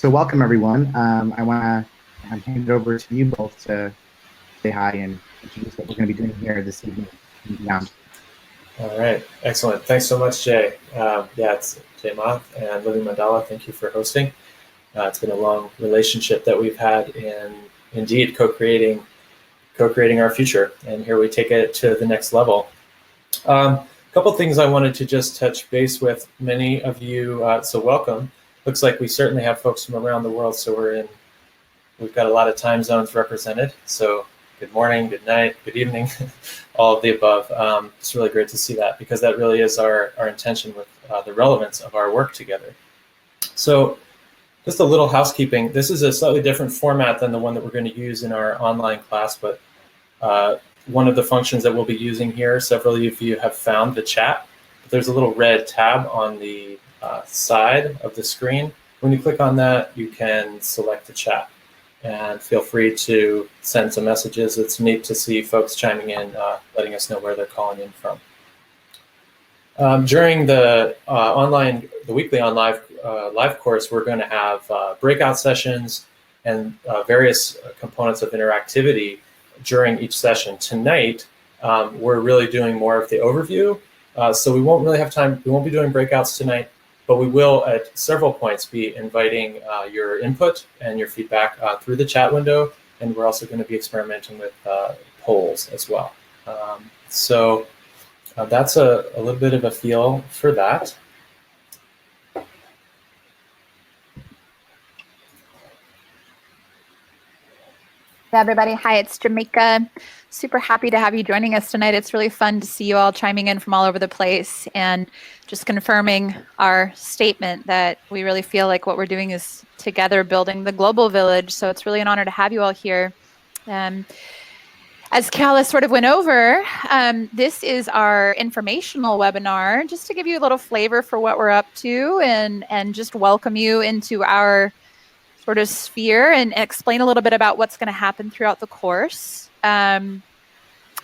So welcome, everyone. I want to hand it over to you both to say hi and introduce what we're going to be doing here this evening and beyond. All right, excellent. Thanks so much, Jay. It's Jay Moth and Living Mandala. Thank you for hosting. It's been a long relationship that we've had in indeed co-creating our future, and here we take it to the next level. A couple things I wanted to just touch base with many of you. So welcome. Looks like we certainly have folks from around the world. So we've got a lot of time zones represented. So good morning, good night, good evening, all of the above. It's really great to see that, because that really is our intention with the relevance of our work together. So just a little housekeeping. This is a slightly different format than the one that we're going to use in our online class, but one of the functions that we'll be using here, several of you have found the chat. But there's a little red tab on the side of the screen. When you click on that, you can select the chat. And feel free to send some messages. It's neat to see folks chiming in, letting us know where they're calling in from. During the weekly on live course, we're going to have breakout sessions and various components of interactivity during each session. Tonight, we're really doing more of the overview, so we won't really have time. We won't be doing breakouts tonight. But we will, at several points, be inviting your input and your feedback through the chat window, and we're also going to be experimenting with polls as well. So that's a little bit of a feel for that. Hey everybody, hi, it's Jamaica. Super happy to have you joining us tonight. It's really fun to see you all chiming in from all over the place and just confirming our statement that we really feel like what we're doing is together building the global village. So it's really an honor to have you all here. As Keala sort of went over, this is our informational webinar, just to give you a little flavor for what we're up to and just welcome you into our sort of sphere and explain a little bit about what's going to happen throughout the course. And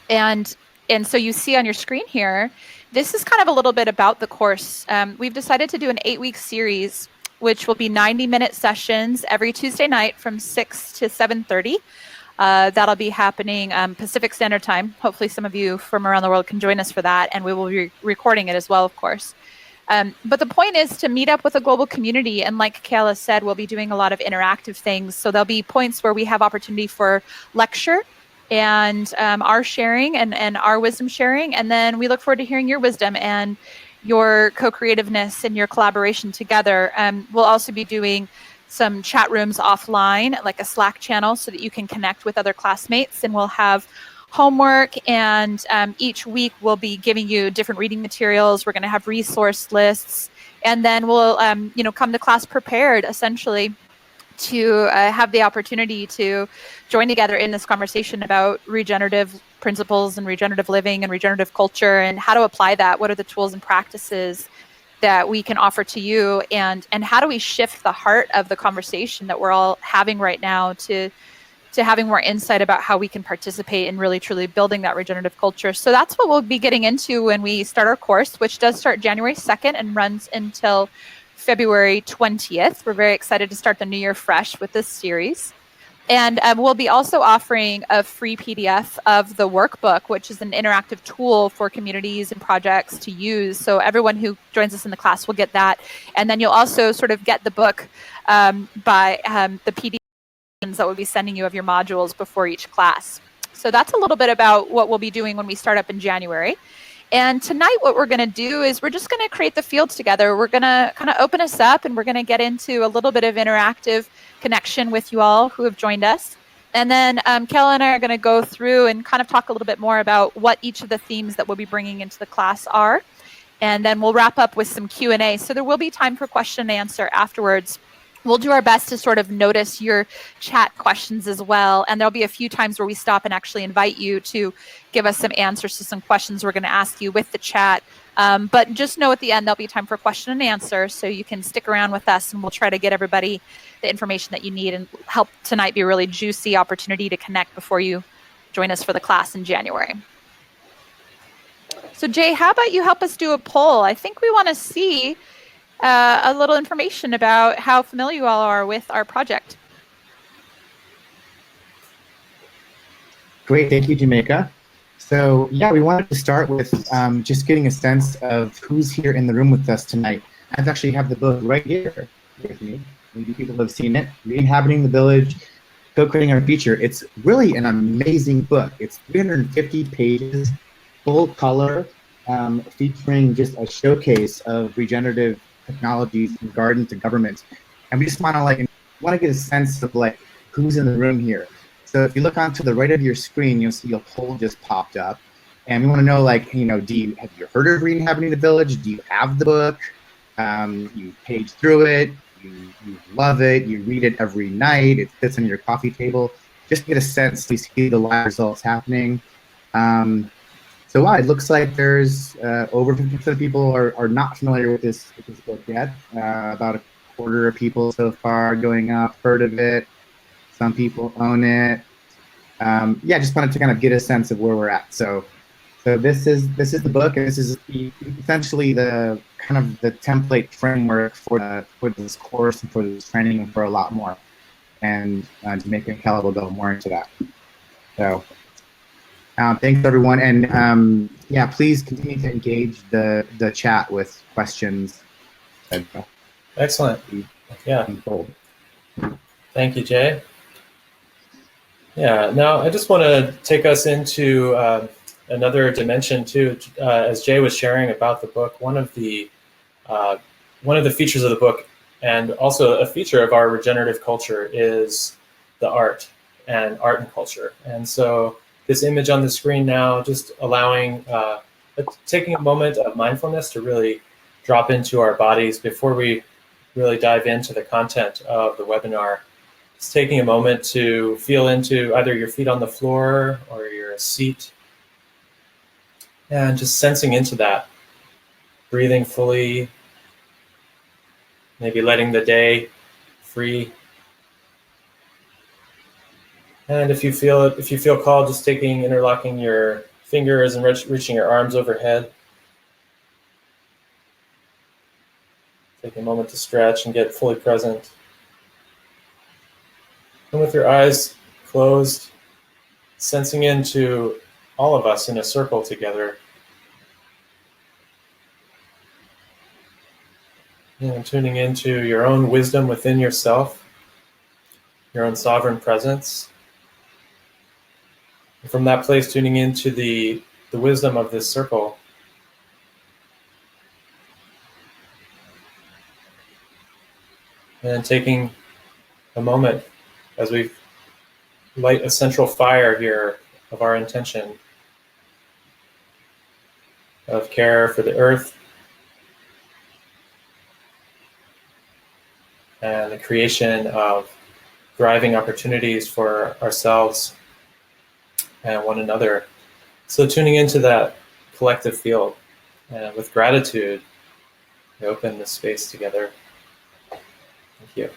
so you see on your screen here, this is kind of a little bit about the course. We've decided to do an 8-week series, which will be 90-minute sessions every Tuesday night from 6 to 7:30. That'll be happening Pacific Standard Time. Hopefully some of you from around the world can join us for that, and we will be recording it as well, of course. But the point is to meet up with a global community, and like Keala said, we'll be doing a lot of interactive things. So there'll be points where we have opportunity for lecture and our sharing and our wisdom sharing, and then we look forward to hearing your wisdom and your co-creativeness and your collaboration together. We'll also be doing some chat rooms offline, like a Slack channel, so that you can connect with other classmates, and we'll have homework, and each week we'll be giving you different reading materials. We're going to have resource lists, and then we'll come to class prepared, essentially, to have the opportunity to join together in this conversation about regenerative principles and regenerative living and regenerative culture, and how to apply that. What are the tools and practices that we can offer to you, and how do we shift the heart of the conversation that we're all having right now to having more insight about how we can participate in really truly building that regenerative culture. So that's what we'll be getting into when we start our course, which does start January 2nd and runs until February 20th. We're very excited to start the new year fresh with this series. And we'll be also offering a free PDF of the workbook, which is an interactive tool for communities and projects to use. So everyone who joins us in the class will get that. And then you'll also sort of get the book by the PDF that we'll be sending you of your modules before each class. So that's a little bit about what we'll be doing when we start up in January. And tonight what we're going to do is we're just going to create the fields together. We're going to kind of open us up, and we're going to get into a little bit of interactive connection with you all who have joined us. And then Keala and I are going to go through and kind of talk a little bit more about what each of the themes that we'll be bringing into the class are. And then we'll wrap up with some Q&A. So there will be time for question and answer afterwards. We'll do our best to sort of notice your chat questions as well. And there'll be a few times where we stop and actually invite you to give us some answers to some questions we're going to ask you with the chat. But just know at the end, there'll be time for question and answer. So you can stick around with us, and we'll try to get everybody the information that you need and help tonight be a really juicy opportunity to connect before you join us for the class in January. So Jay, how about you help us do a poll? I think we want to see a little information about how familiar you all are with our project. Great, thank you, Jamaica. So yeah, we wanted to start with just getting a sense of who's here in the room with us tonight. I actually have the book right here with me. Maybe people have seen it, ReInhabiting the Village, Co-Creating Our Future. It's really an amazing book. It's 350 pages, full color, featuring just a showcase of regenerative technologies from garden to government. And we just want to get a sense of like who's in the room here. So if you look onto the right of your screen, you'll see a poll just popped up. And we want to know, like, have you heard of ReInhabiting the Village? Do you have the book? You page through it, you love it, you read it every night, it sits on your coffee table. Just to get a sense, we see the live results happening. So wow, it looks like there's over 50% of people are not familiar with this book yet. About a quarter of people so far going up, heard of it. Some people own it. Yeah, just wanted to kind of get a sense of where we're at. So this is the book, and this is essentially the kind of the template framework for this course and for this training and for a lot more. And Jamaica and Keala will go more into that. So thanks everyone, and yeah, please continue to engage the chat with questions. Excellent. Yeah. Thank you, Jay. Yeah, now I just want to take us into another dimension too. As Jay was sharing about the book, one of the features of the book, and also a feature of our regenerative culture, is the art and culture. And so this image on the screen now, just allowing, taking a moment of mindfulness to really drop into our bodies before we really dive into the content of the webinar. Just taking a moment to feel into either your feet on the floor or your seat, and just sensing into that, breathing fully, maybe letting the day free. And if you feel called, just interlocking your fingers and reaching your arms overhead. Take a moment to stretch and get fully present. And with your eyes closed, sensing into all of us in a circle together. And tuning into your own wisdom within yourself, your own sovereign presence. And from that place, tuning into the wisdom of this circle. And taking a moment as we light a central fire here of our intention of care for the earth and the creation of thriving opportunities for ourselves and one another. So tuning into that collective field, and with gratitude, we open this space together. Thank you.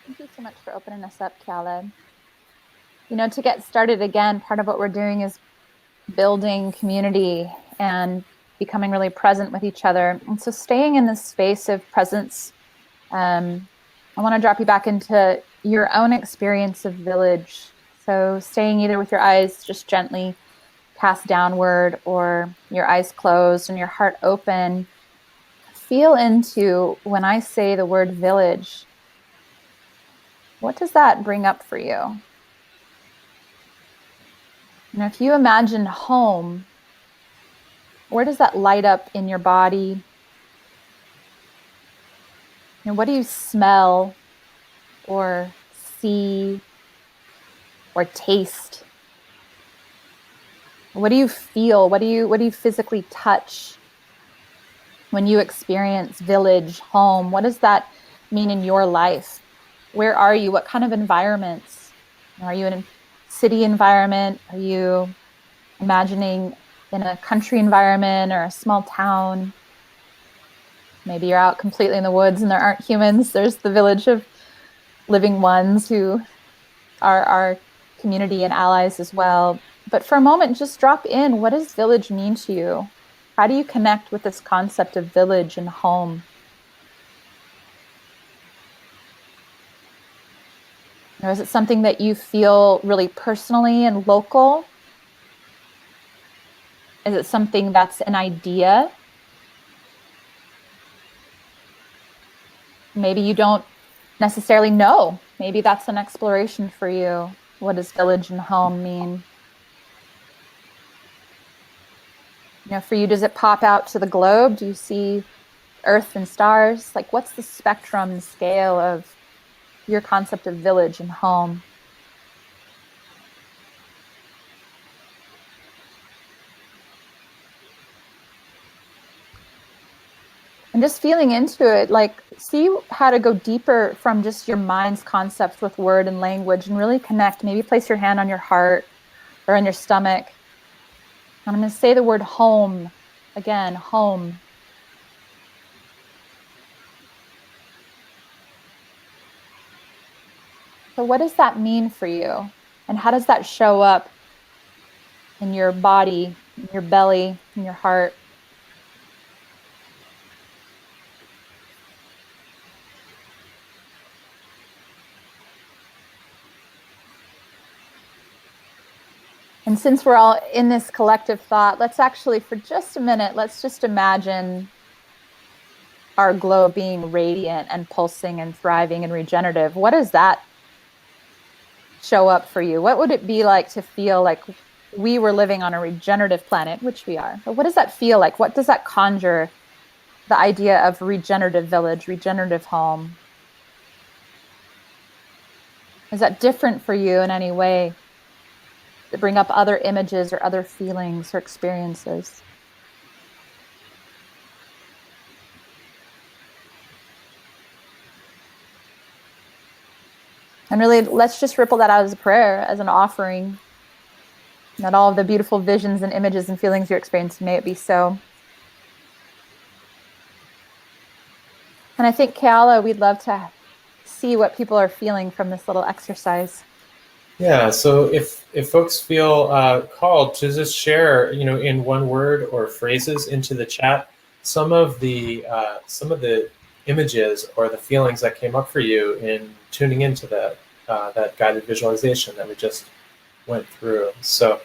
Thank you so much for opening us up, Keala. To get started again, part of what we're doing is building community and becoming really present with each other. And so staying in this space of presence, I want to drop you back into your own experience of village. So staying either with your eyes just gently cast downward or your eyes closed and your heart open. Feel into when I say the word village. What does that bring up for you? If you imagine home, where does that light up in your body? What do you smell or see or taste? What do you feel? What do you physically touch when you experience village, home? What does that mean in your life? Where are you? What kind of environments? Are you in a city environment? Are you imagining in a country environment or a small town? Maybe you're out completely in the woods and there aren't humans. There's the village of living ones who are our community and allies as well. But for a moment, just drop in. What does village mean to you? How do you connect with this concept of village and home? Or is it something that you feel really personally and local? Is it something that's an idea? Maybe you don't necessarily know. Maybe that's an exploration for you. What does village and home mean? You know, for you, does it pop out to the globe? Do you see Earth and stars? Like, what's the spectrum and scale of your concept of village and home? And just feeling into it, like, see how to go deeper from just your mind's concepts with word and language and really connect. Maybe place your hand on your heart or on your stomach. And I'm going to say the word home again, home. So what does that mean for you? And how does that show up in your body, in your belly, in your heart? And since we're all in this collective thought, let's actually, for just a minute, let's just imagine our glow being radiant and pulsing and thriving and regenerative. What does that show up for you? What would it be like to feel like we were living on a regenerative planet, which we are? But what does that feel like? What does that conjure the idea of regenerative village, regenerative home? Is that different for you in any way? To bring up other images or other feelings or experiences? And really, let's just ripple that out as a prayer, as an offering. That all of the beautiful visions and images and feelings you're experiencing, may it be so. And I think, Keala, we'd love to see what people are feeling from this little exercise. Yeah, so if folks feel called to just share, in one word or phrases into the chat, some of the images or the feelings that came up for you in tuning into that guided visualization that we just went through. So,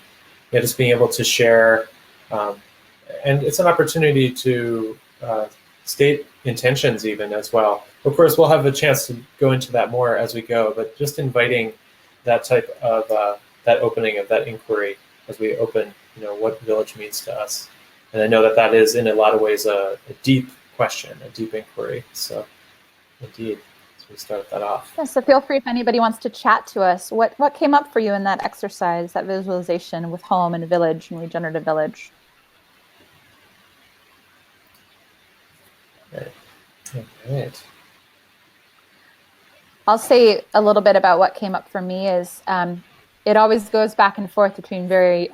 yeah, just being able to share, and it's an opportunity to state intentions even as well. Of course, we'll have a chance to go into that more as we go, but just inviting that type of that opening of that inquiry as we open, what village means to us. And I know that is in a lot of ways a deep question, a deep inquiry. So indeed, as we start that off. Yeah, so feel free if anybody wants to chat to us. What came up for you in that exercise, that visualization with home and village and regenerative village? Right. All right. I'll say a little bit about what came up for me is it always goes back and forth between very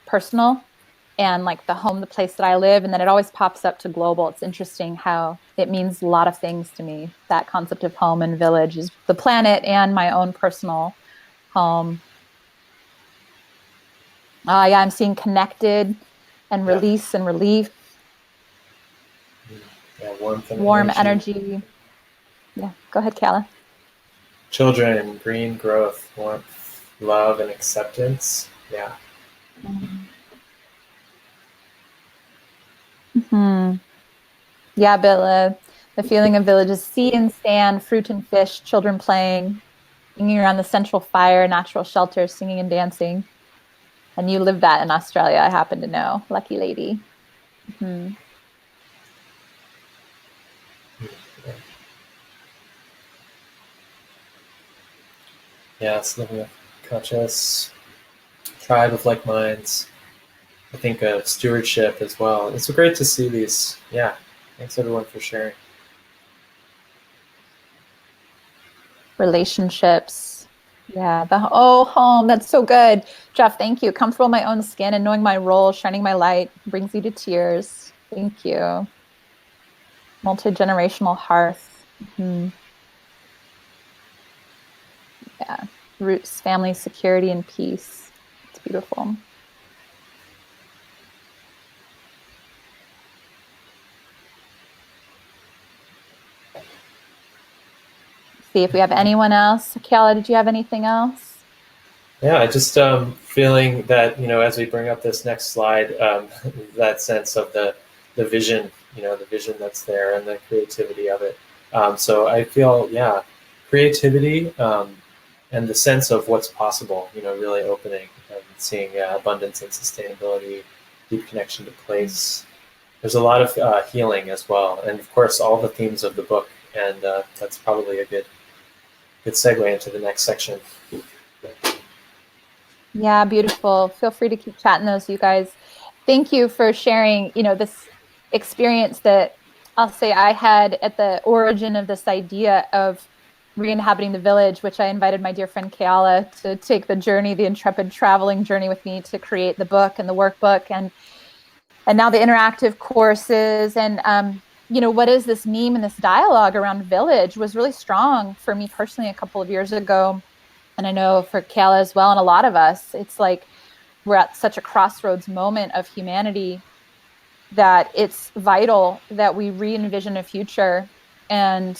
personal and like the home, the place that I live, and then it always pops up to global. It's interesting how it means a lot of things to me. That concept of home and village is the planet and my own personal home. Yeah, I'm seeing connected and release and relief. Yeah, warmth and warm energy. Yeah, go ahead, Keala. Children, green growth, warmth, love, and acceptance. Yeah. Mm-hmm. Yeah, Bill, the feeling of villages, sea and sand, fruit and fish, children playing, singing around the central fire, natural shelter, singing and dancing. And you live that in Australia, I happen to know. Lucky lady. Mm-hmm. Yes, living a conscious tribe of like minds. I think of stewardship as well. It's great to see these. Yeah, thanks everyone for sharing. Relationships. Yeah, home. That's so good. Jeff, thank you. Comfortable in my own skin and knowing my role, shining my light, brings you to tears. Thank you. Multi-generational hearth. Mm-hmm. Yeah, roots, family, security, and peace. It's beautiful. see if we have anyone else. Keala, did you have anything else? Yeah, I just feeling that, as we bring up this next slide, that sense of the vision, the vision that's there and the creativity of it. So I feel, creativity and the sense of what's possible, really opening and seeing abundance and sustainability, deep connection to place. There's a lot of healing as well. And of course, all the themes of the book. And that's probably a good segue into the next section. Yeah, beautiful. Feel free to keep chatting those, you guys. Thank you for sharing, this experience that I'll say I had at the origin of this idea of re-inhabiting the village, which I invited my dear friend Keala to take the journey, the intrepid traveling journey with me to create the book and the workbook and now the interactive courses. And, what is this meme and this dialogue around village was really strong for me personally a couple of years ago. And I know for Keala as well, and a lot of us, it's like we're at such a crossroads moment of humanity that it's vital that we re-envision a future and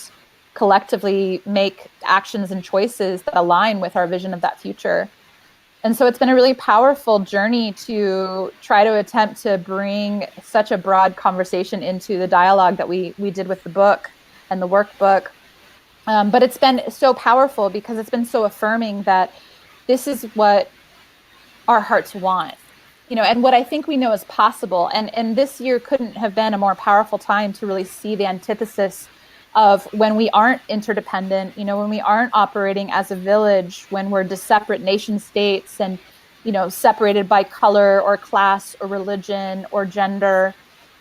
collectively make actions and choices that align with our vision of that future. And so it's been a really powerful journey to try to attempt to bring such a broad conversation into the dialogue that we did with the book and the workbook. But it's been so powerful because it's been so affirming that this is what our hearts want, and what I think we know is possible. And this year couldn't have been a more powerful time to really see the antithesis of when we aren't interdependent, when we aren't operating as a village, when we're just separate nation states and, separated by color or class or religion or gender,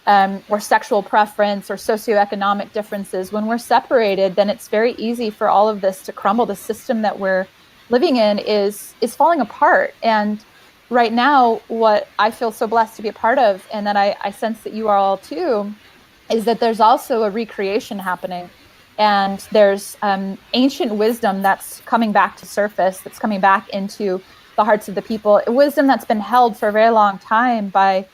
or sexual preference or socioeconomic differences. When we're separated, then it's very easy for all of this to crumble. The system that we're living in is falling apart. And right now, what I feel so blessed to be a part of, and that I sense that you are all too, is that there's also a recreation happening. And there's ancient wisdom that's coming back to surface, that's coming back into the hearts of the people. Wisdom that's been held for a very long time by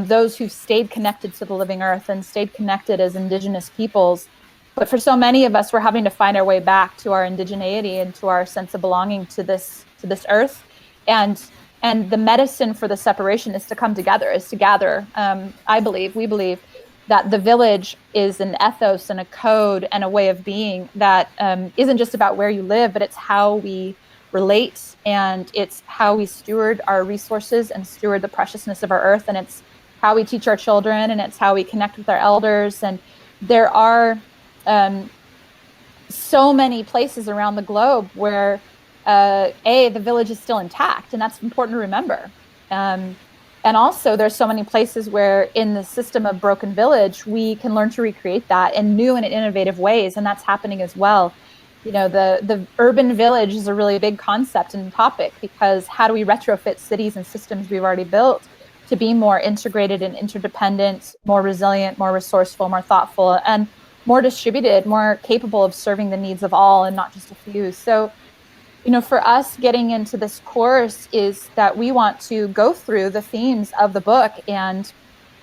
those who've stayed connected to the living earth and stayed connected as indigenous peoples. But for so many of us, we're having to find our way back to our indigeneity and to our sense of belonging to this earth. And the medicine for the separation is to come together, is to gather. We believe that the village is an ethos and a code and a way of being that isn't just about where you live, but it's how we relate, and it's how we steward our resources and steward the preciousness of our earth, and it's how we teach our children, and it's how we connect with our elders. And there are so many places around the globe where the village is still intact, and that's important to remember. And also there's so many places where in the system of broken village, we can learn to recreate that in new and innovative ways. And that's happening as well. The urban village is a really big concept and topic, because how do we retrofit cities and systems we've already built to be more integrated and interdependent, more resilient, more resourceful, more thoughtful, and more distributed, more capable of serving the needs of all and not just a few. So, for us getting into this course is that we want to go through the themes of the book. And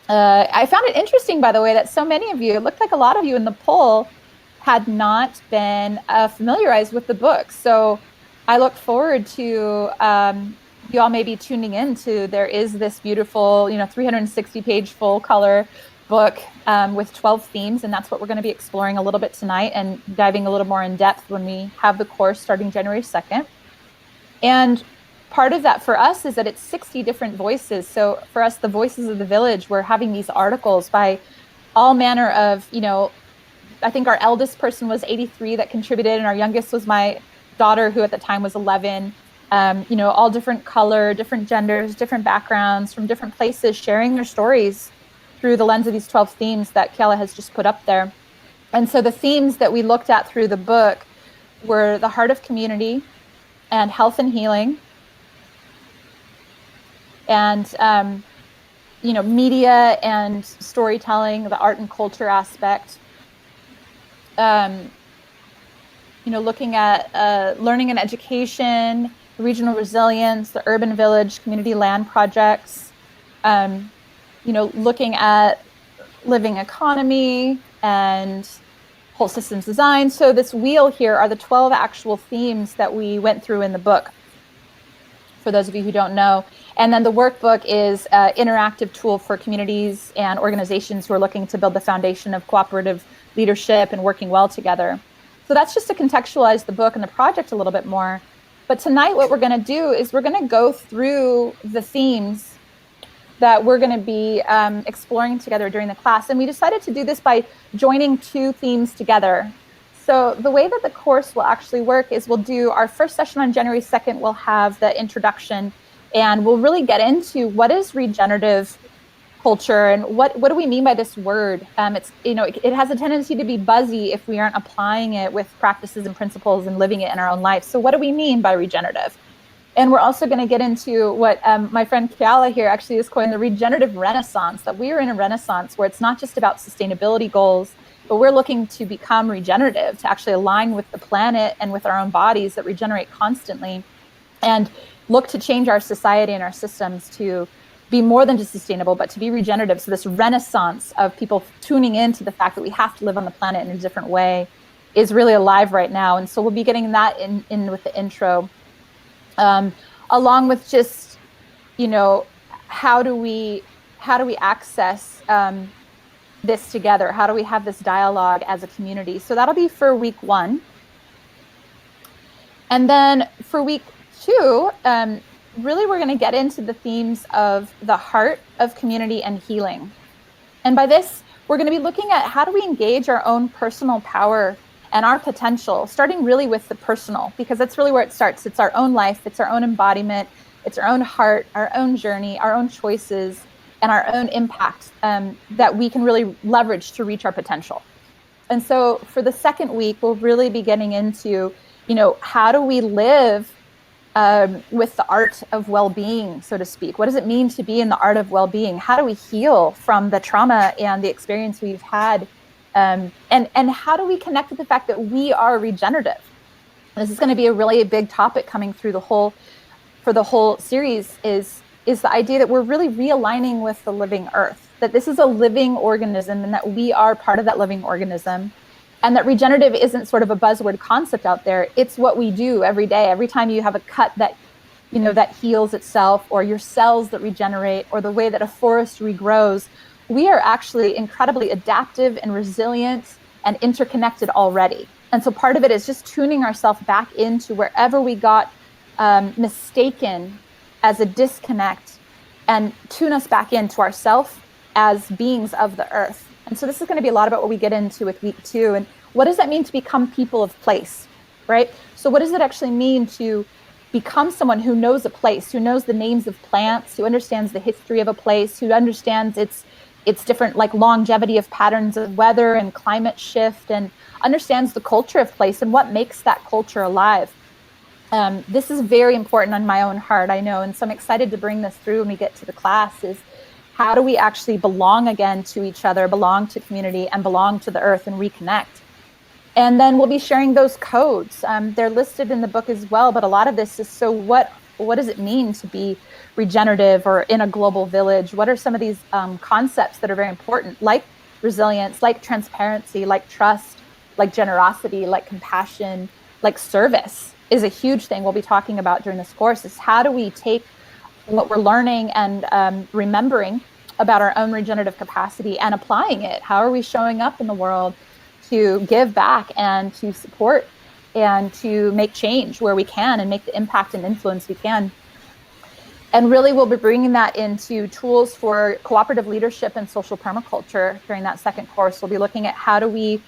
I found it interesting, by the way, that so many of you, it looked like a lot of you in the poll, had not been familiarized with the book. So I look forward to you all maybe tuning in to, there is this beautiful, 360-page full color book with 12 themes. And that's what we're going to be exploring a little bit tonight and diving a little more in depth when we have the course starting January 2nd. And part of that for us is that it's 60 different voices. So for us, the voices of the village, we're having these articles by all manner of, I think our eldest person was 83 that contributed, and our youngest was my daughter, who at the time was 11. All different color, different genders, different backgrounds from different places, sharing their stories through the lens of these 12 themes that Keala has just put up there. And so the themes that we looked at through the book were the heart of community and health and healing, and media and storytelling, the art and culture aspect. Looking at learning and education, regional resilience, the urban village, community land projects, looking at living economy and whole systems design. So this wheel here are the 12 actual themes that we went through in the book, for those of you who don't know. And then the workbook is an interactive tool for communities and organizations who are looking to build the foundation of cooperative leadership and working well together. So that's just to contextualize the book and the project a little bit more. But tonight what we're going to do is we're going to go through the themes that we're going to be exploring together during the class. And we decided to do this by joining two themes together. So the way that the course will actually work is we'll do our first session on January 2nd. We'll have the introduction, and we'll really get into what is regenerative culture and what do we mean by this word. It's, it has a tendency to be buzzy if we aren't applying it with practices and principles and living it in our own life. So what do we mean by regenerative? And we're also going to get into what my friend Keala here actually is calling the regenerative renaissance, that we are in a renaissance where it's not just about sustainability goals, but we're looking to become regenerative, to actually align with the planet and with our own bodies that regenerate constantly, and look to change our society and our systems to be more than just sustainable, but to be regenerative. So this renaissance of people tuning into the fact that we have to live on the planet in a different way is really alive right now. And so we'll be getting that in with the intro, along with just, how do we access this together? How do we have this dialogue as a community? So that'll be for week 1. And then for week 2, really we're going to get into the themes of the heart of community and healing. And by this, we're going to be looking at how do we engage our own personal power and our potential, starting really with the personal, because that's really where it starts. It's our own life, it's our own embodiment, it's our own heart, our own journey, our own choices, and our own impact that we can really leverage to reach our potential. And so for the second week, we'll really be getting into, how do we live with the art of well-being, so to speak? What does it mean to be in the art of well-being? How do we heal from the trauma and the experience we've had? And how do we connect with the fact that we are regenerative? This is going to be a really big topic coming through the whole series is the idea that we're really realigning with the living earth, that this is a living organism and that we are part of that living organism, and that regenerative isn't sort of a buzzword concept out there. It's what we do every day. Every time you have a cut that, that heals itself, or your cells that regenerate, or the way that a forest regrows, we are actually incredibly adaptive and resilient and interconnected already. And so part of it is just tuning ourselves back into wherever we got mistaken as a disconnect, and tune us back into ourself as beings of the earth. And so this is going to be a lot about what we get into with week 2. And what does that mean to become people of place, right? So what does it actually mean to become someone who knows a place, who knows the names of plants, who understands the history of a place, who understands its different longevity of patterns of weather and climate shift, and understands the culture of place and what makes that culture alive? This is very important on my own heart, I know, and so I'm excited to bring this through when we get to the class, is how do we actually belong again to each other, belong to community, and belong to the earth and reconnect? And then we'll be sharing those codes. They're listed in the book as well, but a lot of this is, so what does it mean to be regenerative or in a global village? What are some of these concepts that are very important, like resilience, like transparency, like trust, like generosity, like compassion, like service is a huge thing we'll be talking about during this course, is how do we take what we're learning and remembering about our own regenerative capacity and applying it? How are we showing up in the world to give back and to support and to make change where we can and make the impact and influence we can? And really we'll be bringing that into tools for cooperative leadership and social permaculture during that second course. We'll be looking at how do we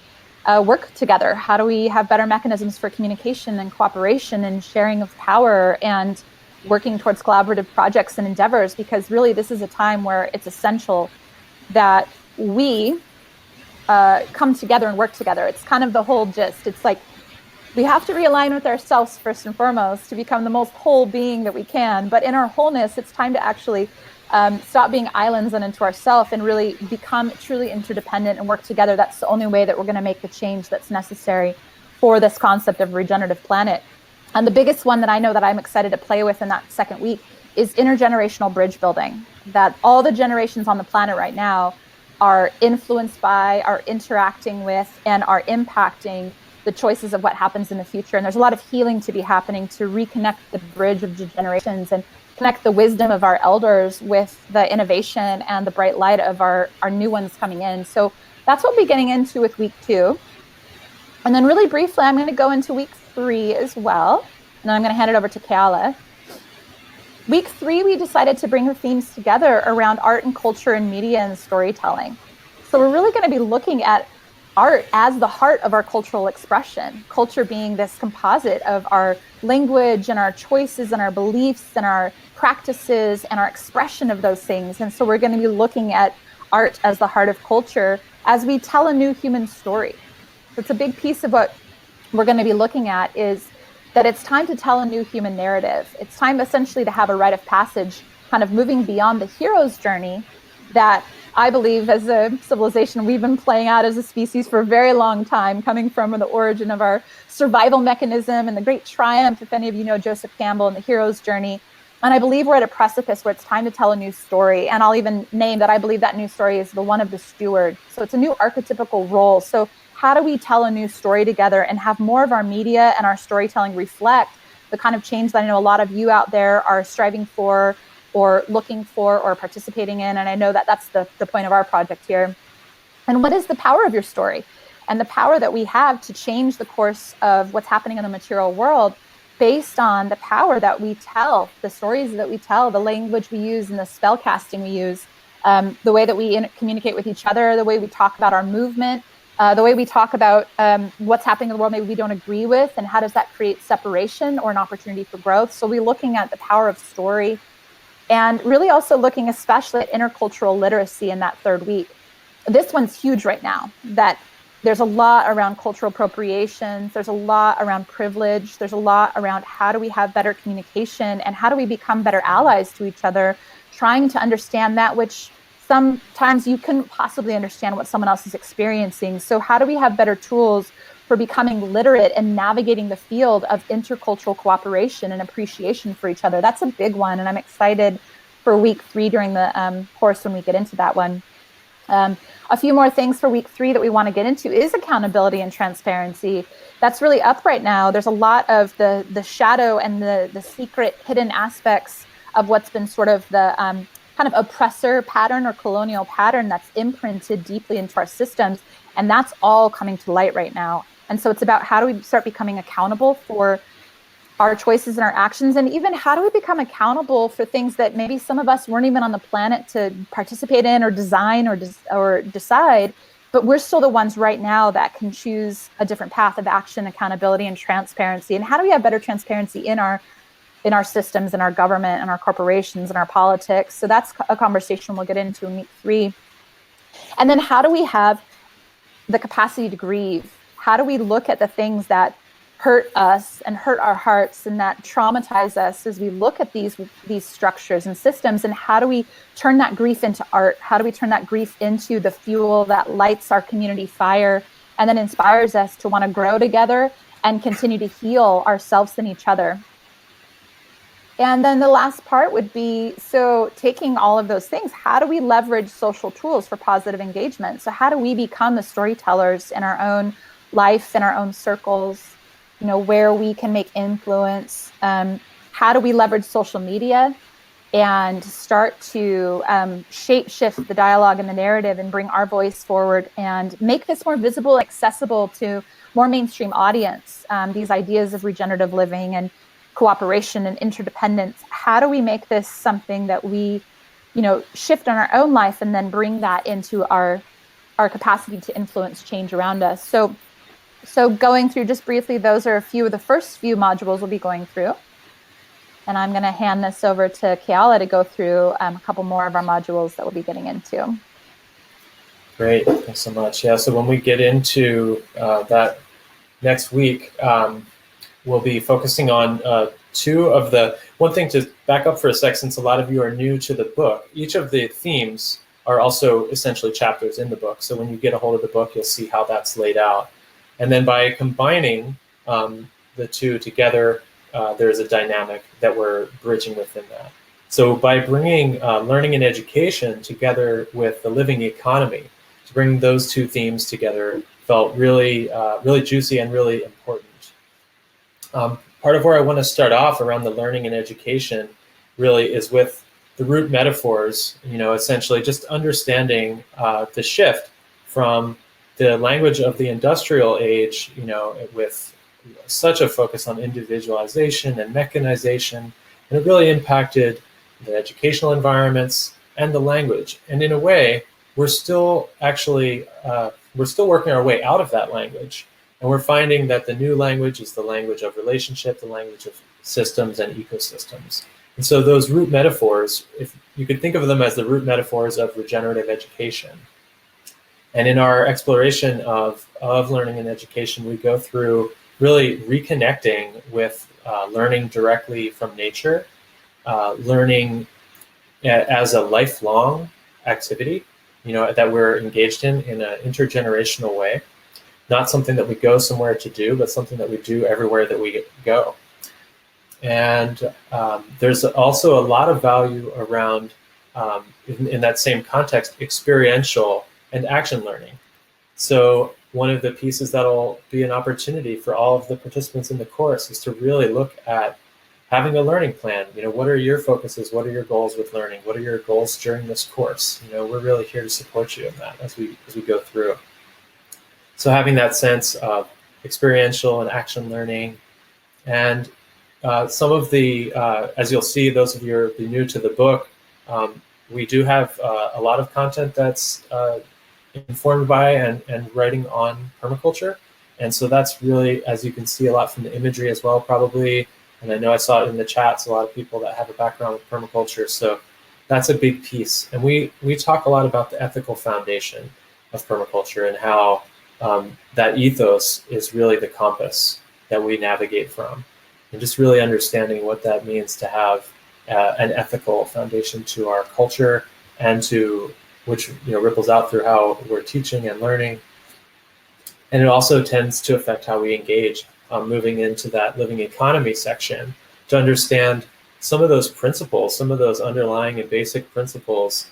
work together? How do we have better mechanisms for communication and cooperation and sharing of power and working towards collaborative projects and endeavors? Because really this is a time where it's essential that we come together and work together. It's kind of the whole gist. It's like we have to realign with ourselves first and foremost to become the most whole being that we can. But in our wholeness, it's time to actually stop being islands unto ourselves and really become truly interdependent and work together. That's the only way that we're going to make the change that's necessary for this concept of regenerative planet. And the biggest one that I know that I'm excited to play with in that second week is intergenerational bridge building, that all the generations on the planet right now are influenced by, are interacting with, and are impacting the choices of what happens in the future. And there's a lot of healing to be happening to reconnect the bridge of generations and connect the wisdom of our elders with the innovation and the bright light of our new ones coming in. So that's what we'll be getting into with week 2. And then really briefly, I'm going to go into week 3 as well. And then I'm going to hand it over to Keala. Week 3, we decided to bring the themes together around art and culture and media and storytelling. So we're really going to be looking at art as the heart of our cultural expression, culture being this composite of our language and our choices and our beliefs and our practices and our expression of those things. And so we're going to be looking at art as the heart of culture as we tell a new human story. So it's a big piece of what we're going to be looking at is that it's time to tell a new human narrative. It's time essentially to have a rite of passage, kind of moving beyond the hero's journey that I believe as a civilization we've been playing out as a species for a very long time, coming from the origin of our survival mechanism and the great triumph, if any of you know Joseph Campbell and the hero's journey. And I believe we're at a precipice where it's time to tell a new story. And I'll even name that I believe that new story is the one of the steward. So it's a new archetypical role. So how do we tell a new story together and have more of our media and our storytelling reflect the kind of change that I know a lot of you out there are striving for or looking for or participating in? And I know that that's the point of our project here. And what is the power of your story? And the power that we have to change the course of what's happening in the material world based on the power that we tell, the stories that we tell, the language we use and the spell casting we use, the way that we communicate with each other, the way we talk about our movement, the way we talk about what's happening in the world maybe we don't agree with, and how does that create separation or an opportunity for growth. So we're looking at the power of story and really also looking especially at intercultural literacy in that 3rd week. This one's huge right now, that there's a lot around cultural appropriations, there's a lot around privilege, there's a lot around how do we have better communication and how do we become better allies to each other, trying to understand that which sometimes you couldn't possibly understand what someone else is experiencing. So how do we have better tools for becoming literate and navigating the field of intercultural cooperation and appreciation for each other? That's a big one. And I'm excited for week 3 during the course when we get into that one. A few more things for week 3 that we want to get into is accountability and transparency. That's really up right now. There's a lot of the shadow and the secret hidden aspects of what's been sort of the kind of oppressor pattern or colonial pattern that's imprinted deeply into our systems. And that's all coming to light right now. And so it's about how do we start becoming accountable for our choices and our actions, and even how do we become accountable for things that maybe some of us weren't even on the planet to participate in or design or decide, but we're still the ones right now that can choose a different path of action, accountability, and transparency. And how do we have better transparency in our systems, in our government, and our corporations, and our politics? So that's a conversation we'll get into in week 3. And then how do we have the capacity to grieve? How do we look at the things that hurt us and hurt our hearts and that traumatize us as we look at these structures and systems? And how do we turn that grief into art? How do we turn that grief into the fuel that lights our community fire and then inspires us to want to grow together and continue to heal ourselves and each other? And then the last part would be, so taking all of those things, how do we leverage social tools for positive engagement? So how do we become the storytellers in our own life, in our own circles, where we can make influence? How do we leverage social media and start to shape shift the dialogue and the narrative and bring our voice forward and make this more visible, accessible to more mainstream audience? These ideas of regenerative living and cooperation and interdependence. How do we make this something that we, shift in our own life and then bring that into our capacity to influence change around us? So going through just briefly, those are a few of the first few modules we'll be going through. And I'm going to hand this over to Keala to go through a couple more of our modules that we'll be getting into. Great, thanks so much. Yeah, so when we get into that next week, we'll be focusing on one thing to back up for a sec, since a lot of you are new to the book, each of the themes are also essentially chapters in the book. So when you get a hold of the book, you'll see how that's laid out. And then by combining the two together, there's a dynamic that we're bridging within that. So by bringing learning and education together with the living economy, to bring those two themes together felt really, really juicy and really important. Part of where I want to start off around the learning and education really is with the root metaphors, essentially just understanding the shift from the language of the industrial age, with such a focus on individualization and mechanization, and it really impacted the educational environments and the language. And in a way, we're still working our way out of that language. And we're finding that the new language is the language of relationship, the language of systems and ecosystems. And so those root metaphors, if you could think of them as the root metaphors of regenerative education. And in our exploration of learning and education, we go through really reconnecting with learning directly from nature, learning as a lifelong activity, that we're engaged in an intergenerational way. Not something that we go somewhere to do, but something that we do everywhere that we go. And there's also a lot of value around, in that same context, experiential and action learning. So one of the pieces that'll be an opportunity for all of the participants in the course is to really look at having a learning plan. What are your focuses? What are your goals with learning? What are your goals during this course? We're really here to support you in that as we go through. So having that sense of experiential and action learning, and some of the, as you'll see, those of you who are new to the book, we do have a lot of content that's informed by and writing on permaculture. And so that's really, as you can see, a lot from the imagery as well, probably. And I know I saw it in the chats, a lot of people that have a background with permaculture. So that's a big piece. And we talk a lot about the ethical foundation of permaculture and how that ethos is really the compass that we navigate from. And just really understanding what that means to have an ethical foundation to our culture, and to which ripples out through how we're teaching and learning. And it also tends to affect how we engage, moving into that living economy section, to understand some of those principles, some of those underlying and basic principles,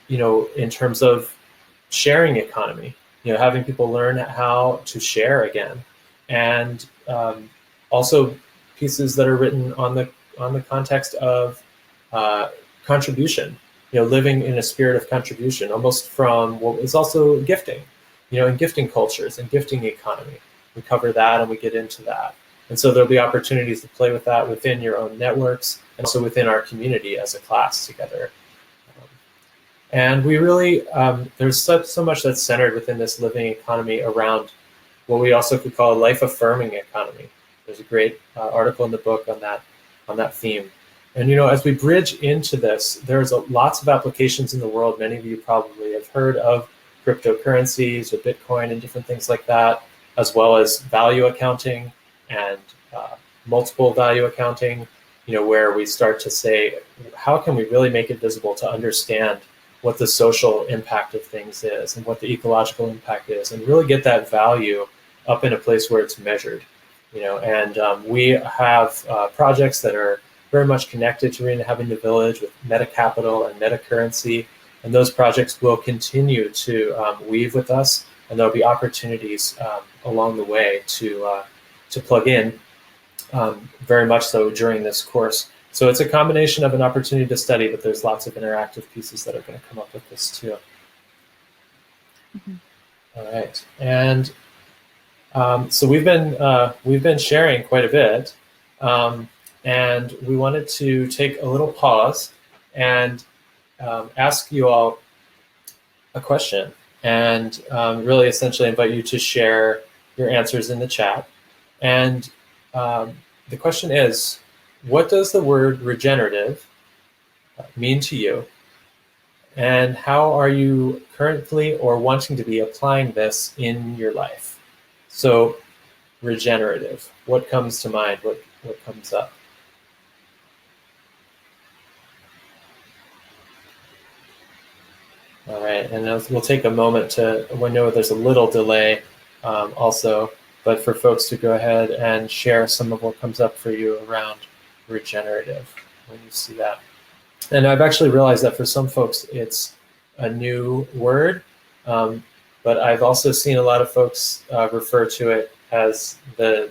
in terms of sharing economy, having people learn how to share again, and also pieces that are written on the context of contribution, living in a spirit of contribution, almost from what is also gifting, in gifting cultures and gifting economy. We cover that and we get into that. And so there'll be opportunities to play with that within your own networks and also within our community as a class together. And we really, there's so much that's centered within this living economy around what we also could call a life-affirming economy. There's a great article in the book on that theme. And as we bridge into this, there's lots of applications in the world. Many of you probably have heard of cryptocurrencies or Bitcoin and different things like that, as well as value accounting and multiple value accounting, where we start to say, how can we really make it visible to understand what the social impact of things is and what the ecological impact is, and really get that value up in a place where it's measured. And we have projects that are very much connected to ReInhabiting the Village with meta capital and meta currency, and those projects will continue to weave with us, and there'll be opportunities along the way to plug in, very much so during this course. So it's a combination of an opportunity to study, but there's lots of interactive pieces that are going to come up with this too. Mm-hmm. All right, and so we've been sharing quite a bit, and we wanted to take a little pause and ask you all a question, and really essentially invite you to share your answers in the chat. And the question is, what does the word regenerative mean to you? And how are you currently or wanting to be applying this in your life? So regenerative, what comes to mind? What comes up? All right, and we'll take a moment to, we know there's a little delay also, but for folks to go ahead and share some of what comes up for you around regenerative when you see that. And I've actually realized that for some folks, it's a new word, but I've also seen a lot of folks refer to it as the,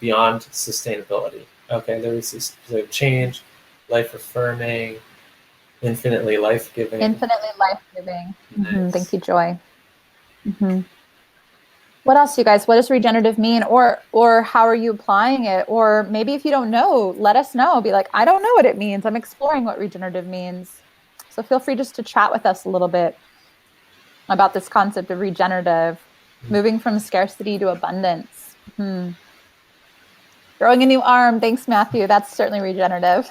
beyond sustainability. Okay, there is this change, life affirming, infinitely life-giving. Infinitely life-giving. Nice. Thank you, Joy. What else, you guys? What does regenerative mean? Or how are you applying it? Or maybe if you don't know, let us know. Be like, I don't know what it means. I'm exploring what regenerative means. So feel free just to chat with us a little bit about this concept of regenerative, moving from scarcity to abundance. Growing a new arm. Thanks, Matthew. That's certainly regenerative.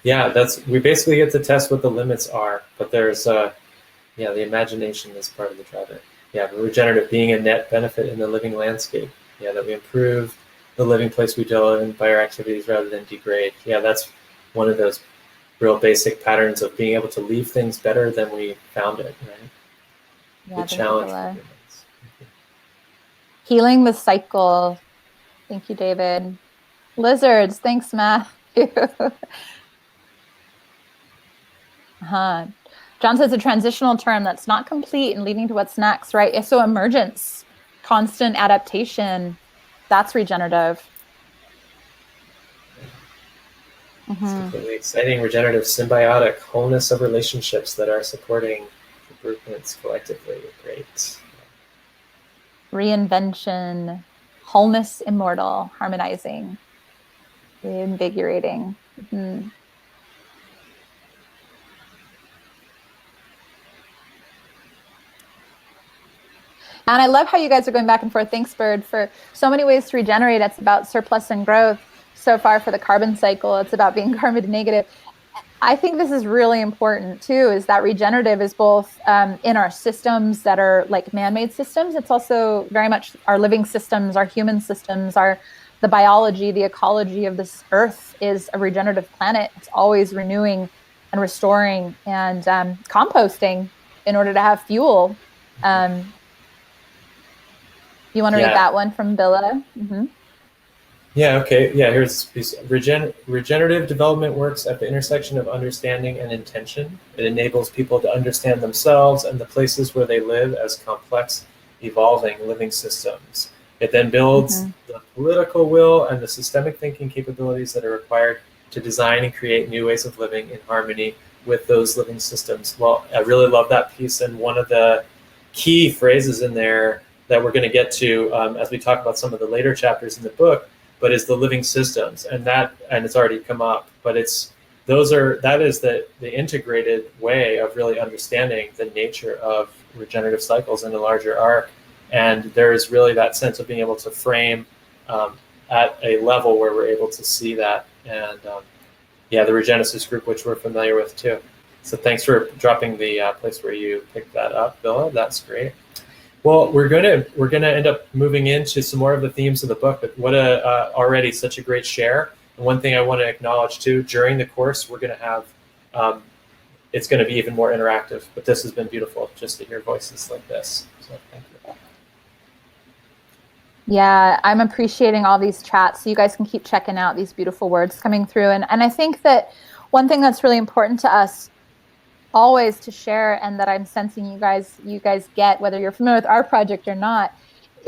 Yeah, we basically get to test what the limits are, but there's the imagination is part of the driver. Yeah, but regenerative being a net benefit in the living landscape. Yeah, that we improve the living place we dwell in by our activities rather than degrade. Yeah, that's one of those real basic patterns of being able to leave things better than we found it, right? Yeah, the challenge for humans. Healing the cycle. Thank you, David. Lizards. Thanks, Matthew. John says a transitional term that's not complete and leading to what's next, right? So emergence, constant adaptation, that's regenerative. It's completely exciting, regenerative, symbiotic, wholeness of relationships that are supporting improvements collectively. Great. Reinvention, wholeness, immortal, harmonizing, reinvigorating. And I love how you guys are going back and forth. Thanks, Bird, for so many ways to regenerate. It's about surplus and growth. So far for the carbon cycle, it's about being carbon negative. I think this is really important too, is that regenerative is both in our systems that are like man-made systems. It's also very much our living systems, our human systems, the biology, the ecology of this earth is a regenerative planet. It's always renewing and restoring and composting in order to have fuel. You want to read that one from Billa? Yeah, okay. Yeah, here's this piece. Regenerative development works at the intersection of understanding and intention. It enables people to understand themselves and the places where they live as complex, evolving living systems. It then builds the political will and the systemic thinking capabilities that are required to design and create new ways of living in harmony with those living systems. Well, I really love that piece, and one of the key phrases in there that we're going to get to as we talk about some of the later chapters in the book, but is the living systems, and it's already come up, but that is the integrated way of really understanding the nature of regenerative cycles in a larger arc. And there is really that sense of being able to frame at a level where we're able to see that. And the Regenesis group, which we're familiar with too. So thanks for dropping the place where you picked that up, Billa. That's great. Well, we're gonna end up moving into some more of the themes of the book, but what already such a great share. And one thing I want to acknowledge too, during the course, we're gonna have, it's gonna be even more interactive, but this has been beautiful just to hear voices like this. So thank you. Yeah, I'm appreciating all these chats. So you guys can keep checking out these beautiful words coming through. And I think that one thing that's really important to us always to share, and that I'm sensing you guys get, whether you're familiar with our project or not,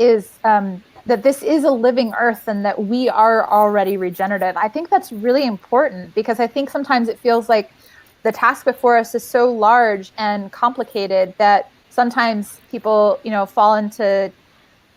is that this is a living earth and that we are already regenerative. I think that's really important, because I think sometimes it feels like the task before us is so large and complicated that sometimes people, fall into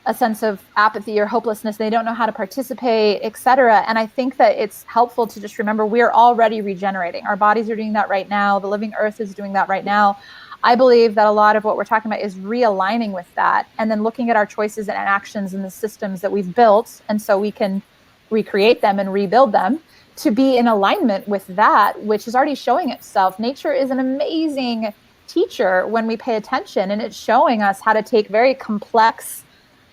a sense of apathy or hopelessness. They don't know how to participate, etc. And I think that it's helpful to just remember we're already regenerating. Our bodies are doing that right now. The living earth is doing that right now. I believe that a lot of what we're talking about is realigning with that, and then looking at our choices and actions and the systems that we've built, and so we can recreate them and rebuild them to be in alignment with that, which is already showing itself. Nature is an amazing teacher when we pay attention, and it's showing us how to take very complex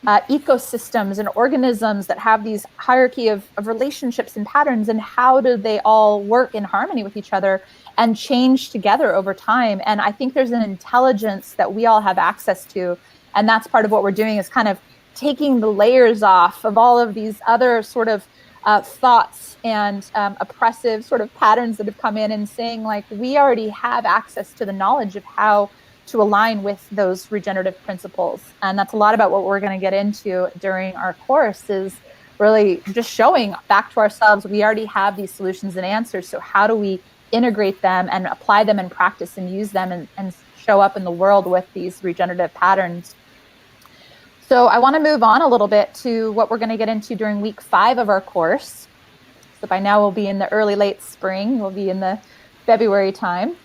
ecosystems and organisms that have these hierarchy of relationships and patterns, and how do they all work in harmony with each other and change together over time. And I think there's an intelligence that we all have access to, and that's part of what we're doing, is kind of taking the layers off of all of these other sort of thoughts and oppressive sort of patterns that have come in and saying, like, we already have access to the knowledge of how to align with those regenerative principles. And that's a lot about what we're going to get into during our course, is really just showing back to ourselves, we already have these solutions and answers. So how do we integrate them and apply them in practice and use them and show up in the world with these regenerative patterns? So I want to move on a little bit to what we're going to get into during week 5 of our course. So by now we'll be in the early, late spring. We'll be in the February time.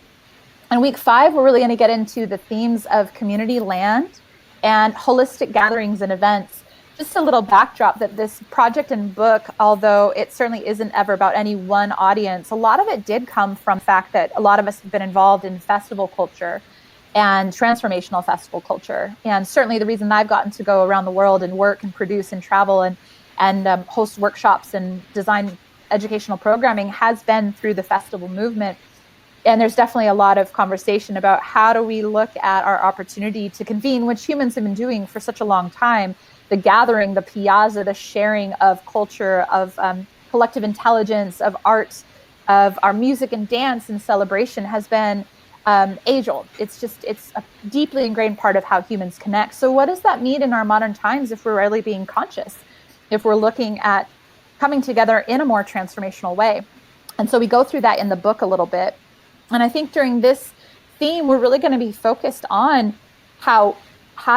And week 5, we're really going to get into the themes of community land and holistic gatherings and events. Just a little backdrop that this project and book, although it certainly isn't ever about any one audience, a lot of it did come from the fact that a lot of us have been involved in festival culture and transformational festival culture. And certainly the reason I've gotten to go around the world and work and produce and travel and host workshops and design educational programming has been through the festival movement. And there's definitely a lot of conversation about how do we look at our opportunity to convene, which humans have been doing for such a long time. The gathering, the piazza, the sharing of culture, of collective intelligence, of art, of our music and dance and celebration has been age-old. It's a deeply ingrained part of how humans connect. So what does that mean in our modern times if we're really being conscious, if we're looking at coming together in a more transformational way? And so we go through that in the book a little bit. And I think during this theme, we're really going to be focused on how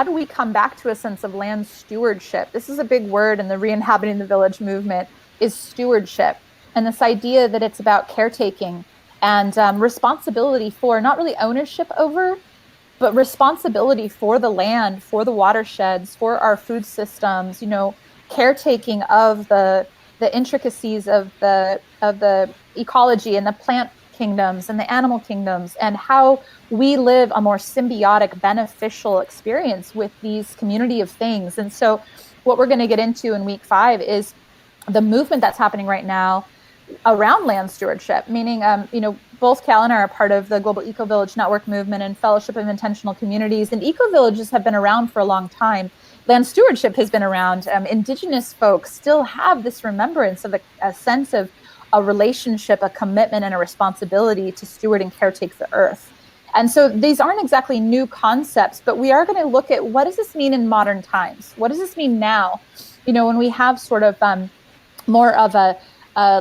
do we come back to a sense of land stewardship? This is a big word in the ReInhabiting the Village movement, is stewardship. And this idea that it's about caretaking and responsibility for, not really ownership over, but responsibility for the land, for the watersheds, for our food systems, caretaking of the intricacies of the ecology and the plant kingdoms and the animal kingdoms, and how we live a more symbiotic, beneficial experience with these community of things. And so what we're going to get into in week 5 is the movement that's happening right now around land stewardship, meaning, both Keala and I are part of the Global Eco-Village Network movement and Fellowship of Intentional Communities, and eco-villages have been around for a long time. Land stewardship has been around. Indigenous folks still have this remembrance of a sense of a relationship, a commitment, and a responsibility to steward and caretake the earth. And so these aren't exactly new concepts, but we are going to look at, what does this mean in modern times? What does this mean now? When we have sort of more of a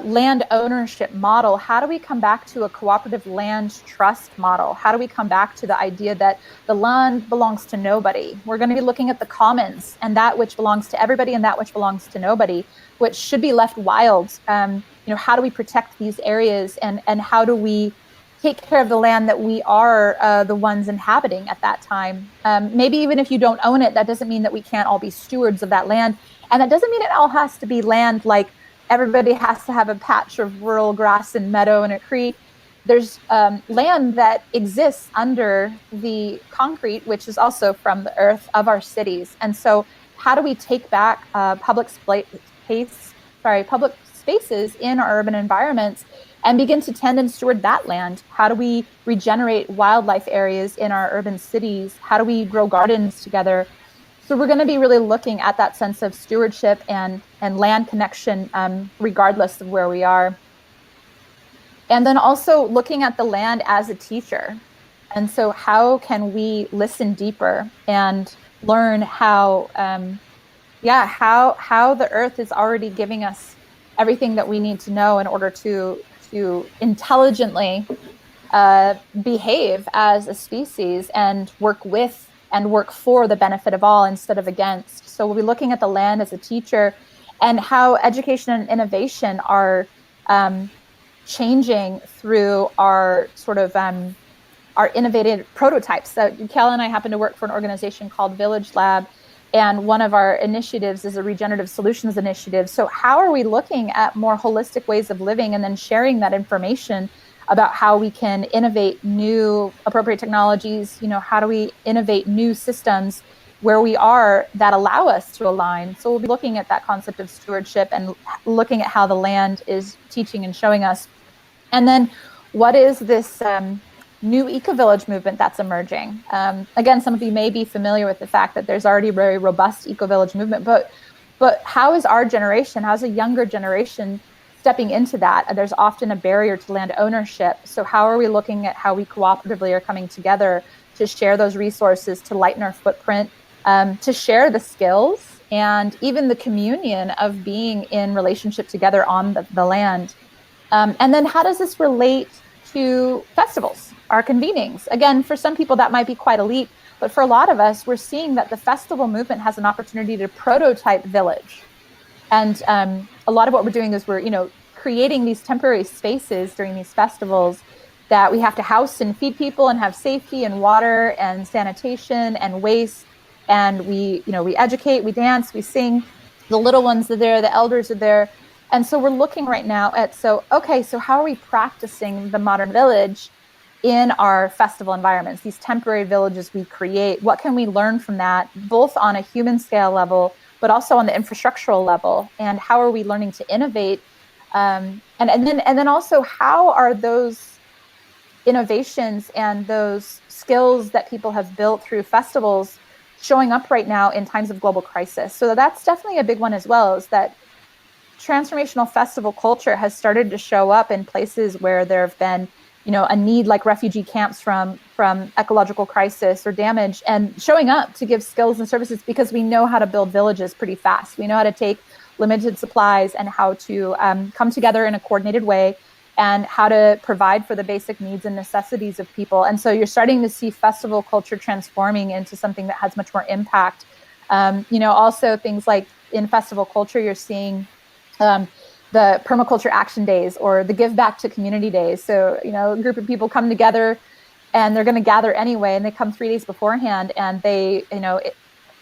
land ownership model, how do we come back to a cooperative land trust model? How do we come back to the idea that the land belongs to nobody? We're going to be looking at the commons and that which belongs to everybody and that which belongs to nobody, which should be left wild. How do we protect these areas, and how do we take care of the land that we are the ones inhabiting at that time? Maybe even if you don't own it, that doesn't mean that we can't all be stewards of that land. And that doesn't mean it all has to be land like everybody has to have a patch of rural grass and meadow and a creek. There's land that exists under the concrete, which is also from the earth of our cities. And so how do we take back public spaces in our urban environments and begin to tend and steward that land? How do we regenerate wildlife areas in our urban cities? How do we grow gardens together? So we're going to be really looking at that sense of stewardship and land connection, regardless of where we are. And then also looking at the land as a teacher. And so how can we listen deeper and learn how the earth is already giving us everything that we need to know in order to intelligently behave as a species and work with and work for the benefit of all instead of against. So we'll be looking at the land as a teacher and how education and innovation are changing through our sort of our innovative prototypes. So Keala and I happen to work for an organization called Village Lab, and one of our initiatives is a regenerative solutions initiative. So how are we looking at more holistic ways of living and then sharing that information about how we can innovate new appropriate technologies? How do we innovate new systems where we are that allow us to align? So we'll be looking at that concept of stewardship and looking at how the land is teaching and showing us. And then what is this new eco-village movement that's emerging? Again, some of you may be familiar with the fact that there's already a very robust eco-village movement, but But how is our generation, how's a younger generation stepping into that? There's often a barrier to land ownership. So how are we looking at how we cooperatively are coming together to share those resources, to lighten our footprint, to share the skills and even the communion of being in relationship together on the land? And then how does this relate to festivals, our convenings? Again, for some people that might be quite elite, but for a lot of us, we're seeing that the festival movement has an opportunity to prototype village. And a lot of what we're doing is we're, creating these temporary spaces during these festivals that we have to house and feed people and have safety and water and sanitation and waste. And we educate, we dance, we sing. The little ones are there, the elders are there. And so we're looking right now at, so how are we practicing the modern village in our festival environments, these temporary villages we create? What can we learn from that, both on a human scale level, but also on the infrastructural level? And how are we learning to innovate? And then also, how are those innovations and those skills that people have built through festivals showing up right now in times of global crisis? So that's definitely a big one as well, is that transformational festival culture has started to show up in places where there have been, a need, like refugee camps from ecological crisis or damage, and showing up to give skills and services because we know how to build villages pretty fast. We know how to take limited supplies and how to come together in a coordinated way, and how to provide for the basic needs and necessities of people. And so you're starting to see festival culture transforming into something that has much more impact. Also things like in festival culture, you're seeing the permaculture action days or the give back to community days. So, a group of people come together and they're going to gather anyway, and they come 3 days beforehand and they,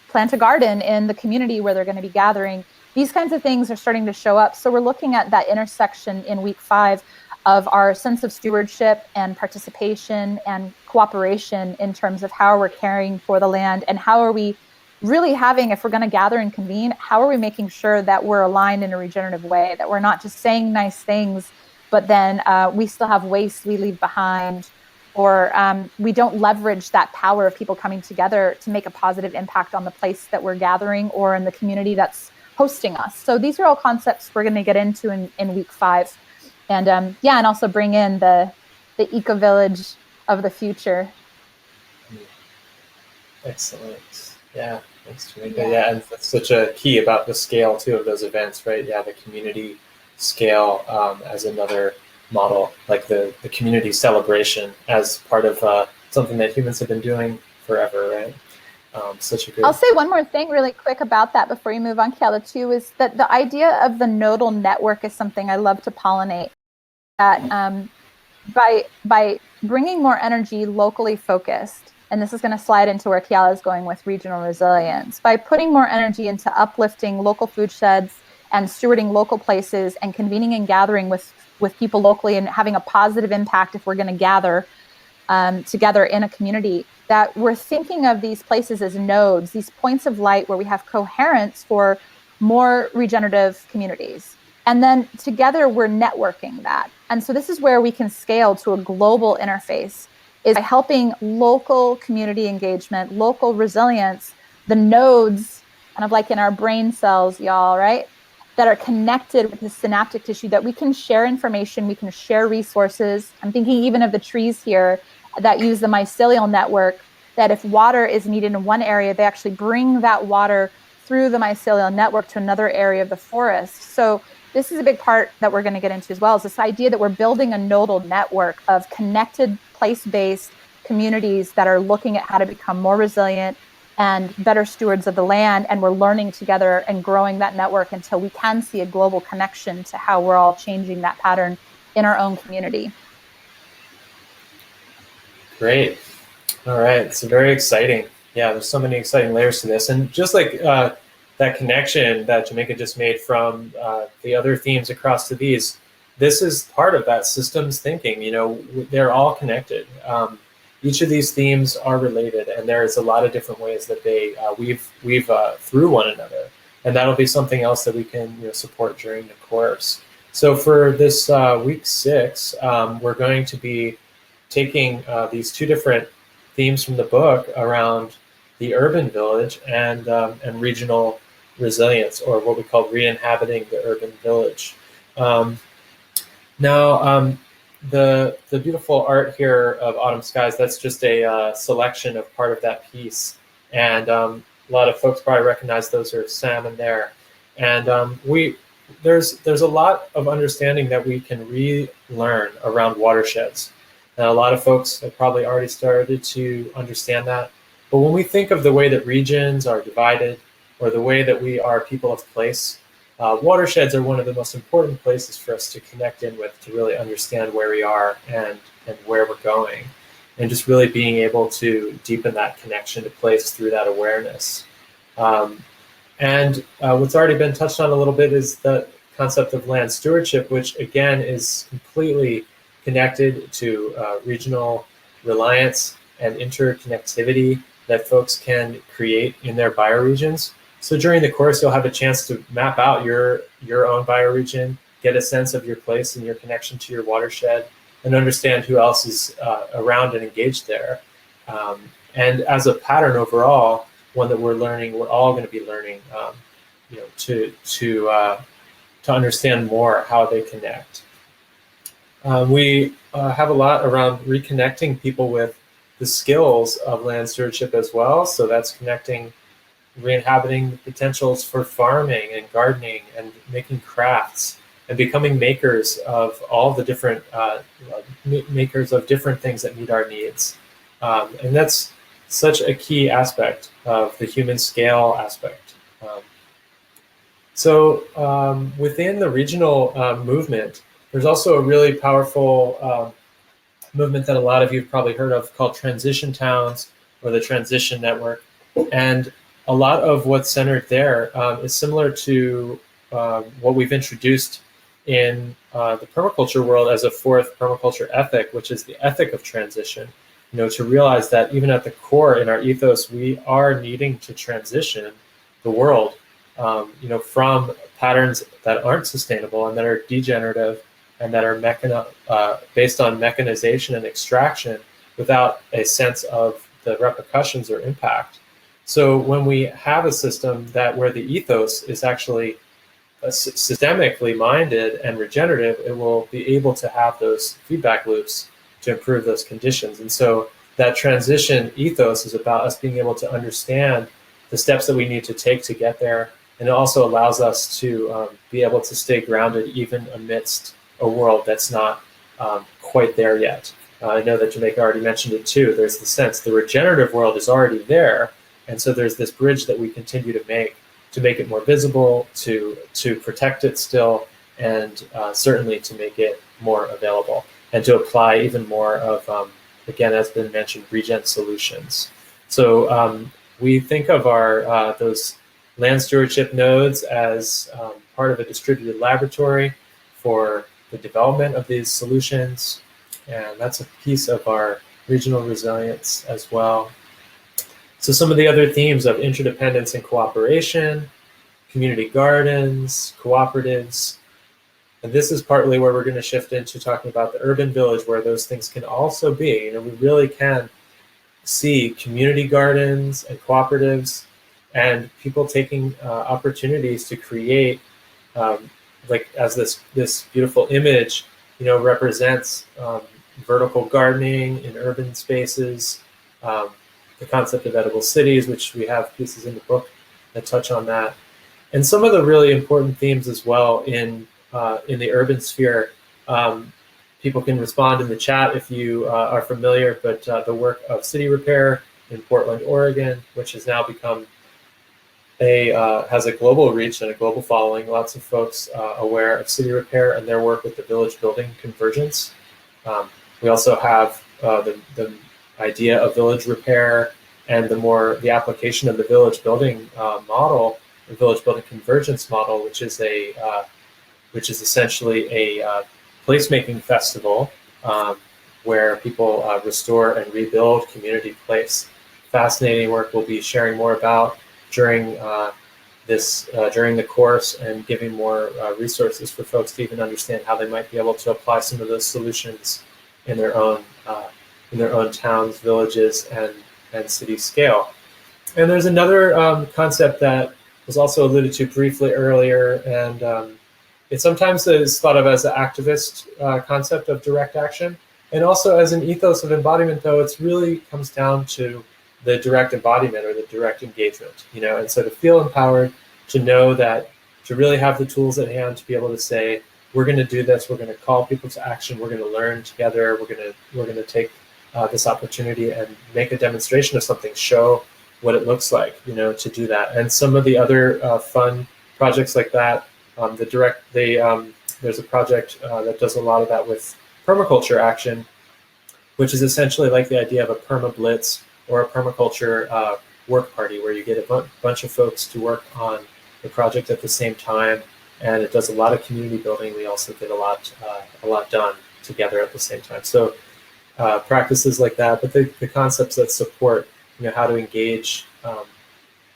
plant a garden in the community where they're going to be gathering. These kinds of things are starting to show up. So we're looking at that intersection in week 5 of our sense of stewardship and participation and cooperation in terms of how we're caring for the land, and how are we really having, if we're going to gather and convene, how are we making sure that we're aligned in a regenerative way, that we're not just saying nice things, but then we still have waste we leave behind, or we don't leverage that power of people coming together to make a positive impact on the place that we're gathering or in the community that's hosting us. So these are all concepts we're going to get into in week 5. And and also bring in the eco-village of the future. Excellent. Yeah, thanks, Jamaica. Yeah, and that's such a key about the scale too of those events, right? Yeah, the community scale as another model, like the community celebration as part of something that humans have been doing forever, right? Such a great. I'll say one more thing really quick about that before you move on, Keala, too, is that the idea of the nodal network is something I love to pollinate. That by bringing more energy locally focused, and this is going to slide into where Keala is going with regional resilience, by putting more energy into uplifting local food sheds and stewarding local places and convening and gathering with people locally and having a positive impact if we're going to gather together in a community, that we're thinking of these places as nodes, these points of light where we have coherence for more regenerative communities. And then together we're networking that. And so this is where we can scale to a global interface, is by helping local community engagement, local resilience, the nodes, kind of like in our brain cells, y'all, right? That are connected with the synaptic tissue, that we can share information, we can share resources. I'm thinking even of the trees here that use the mycelial network, that if water is needed in one area, they actually bring that water through the mycelial network to another area of the forest. So this is a big part that we're going to get into as well, is this idea that we're building a nodal network of connected, place-based communities that are looking at how to become more resilient and better stewards of the land. And we're learning together and growing that network until we can see a global connection to how we're all changing that pattern in our own community. Great. All right. So very exciting. Yeah, there's so many exciting layers to this. And just like that connection that Jamaica just made from the other themes across to these, this is part of that systems thinking. They're all connected. Each of these themes are related, and there's a lot of different ways that they weave through one another. And that'll be something else that we can support during the course. So for this week 6, we're going to be taking these 2 different themes from the book around the urban village and regional resilience, or what we call re-inhabiting the urban village. The beautiful art here of Autumn Skies, that's just a selection of part of that piece. And a lot of folks probably recognize those are salmon there. And there's a lot of understanding that we can relearn around watersheds. And a lot of folks have probably already started to understand that. But when we think of the way that regions are divided, or the way that we are people of place, watersheds are one of the most important places for us to connect in with, to really understand where we are and where we're going, and just really being able to deepen that connection to place through that awareness. And what's already been touched on a little bit is the concept of land stewardship, which again is completely connected to regional reliance and interconnectivity that folks can create in their bioregions. So during the course, you'll have a chance to map out your own bioregion, get a sense of your place and your connection to your watershed, and understand who else is around and engaged there. And as a pattern overall, one that we're all going to be learning, to understand more how they connect. We have a lot around reconnecting people with the skills of land stewardship as well. So that's connecting, re-inhabiting the potentials for farming and gardening and making crafts and becoming makers of all the different makers of different things that meet our needs. And that's such a key aspect of the human scale aspect. So within the regional movement, there's also a really powerful movement that a lot of you have probably heard of called transition towns, or the transition network. And a lot of what's centered there is similar to what we've introduced in the permaculture world as a fourth permaculture ethic, which is the ethic of transition. To realize that even at the core in our ethos, we are needing to transition the world, from patterns that aren't sustainable and that are degenerative and that are based on mechanization and extraction without a sense of the repercussions or impact. So when we have a system where the ethos is actually systemically minded and regenerative, it will be able to have those feedback loops to improve those conditions. And so that transition ethos is about us being able to understand the steps that we need to take to get there. And it also allows us to be able to stay grounded even amidst a world that's not quite there yet. I know that Jamaica already mentioned it too. There's the sense the regenerative world is already there. And so there's this bridge that we continue to make it more visible, to protect it still, and certainly to make it more available, and to apply even more of, again, as been mentioned, regen solutions. So we think of our those land stewardship nodes as part of a distributed laboratory for the development of these solutions, and that's a piece of our regional resilience as well. So some of the other themes of interdependence and cooperation, community gardens, cooperatives, and this is partly where we're going to shift into talking about the urban village, where those things can also be. We really can see community gardens and cooperatives and people taking opportunities to create, like as this beautiful image, represents vertical gardening in urban spaces, the concept of edible cities, which we have pieces in the book that touch on that, and some of the really important themes as well in the urban sphere. People can respond in the chat if you are familiar, but the work of City Repair in Portland, Oregon, which has now become has a global reach and a global following. Lots of folks aware of City Repair and their work with the village building convergence. We also have the idea of village repair and the application of the village building model, the village building convergence model, which is essentially a placemaking festival where people restore and rebuild community place. Fascinating work we'll be sharing more about during during the course, and giving more resources for folks to even understand how they might be able to apply some of those solutions in their own towns, villages, and city scale. And there's another concept that was also alluded to briefly earlier, and it sometimes is thought of as an activist concept of direct action, and also as an ethos of embodiment, though it's really comes down to the direct embodiment or the direct engagement, and so to feel empowered, to know that, to really have the tools at hand to be able to say, we're going to do this, we're going to call people to action, we're going to learn together, we're going to take this opportunity and make a demonstration of something, show what it looks like, to do that. And some of the other fun projects like that, there's a project that does a lot of that with permaculture action, which is essentially like the idea of a perma-blitz or a permaculture work party, where you get a bunch of folks to work on the project at the same time, and it does a lot of community building. We also get a lot done together at the same time. So practices like that, but the concepts that support how to engage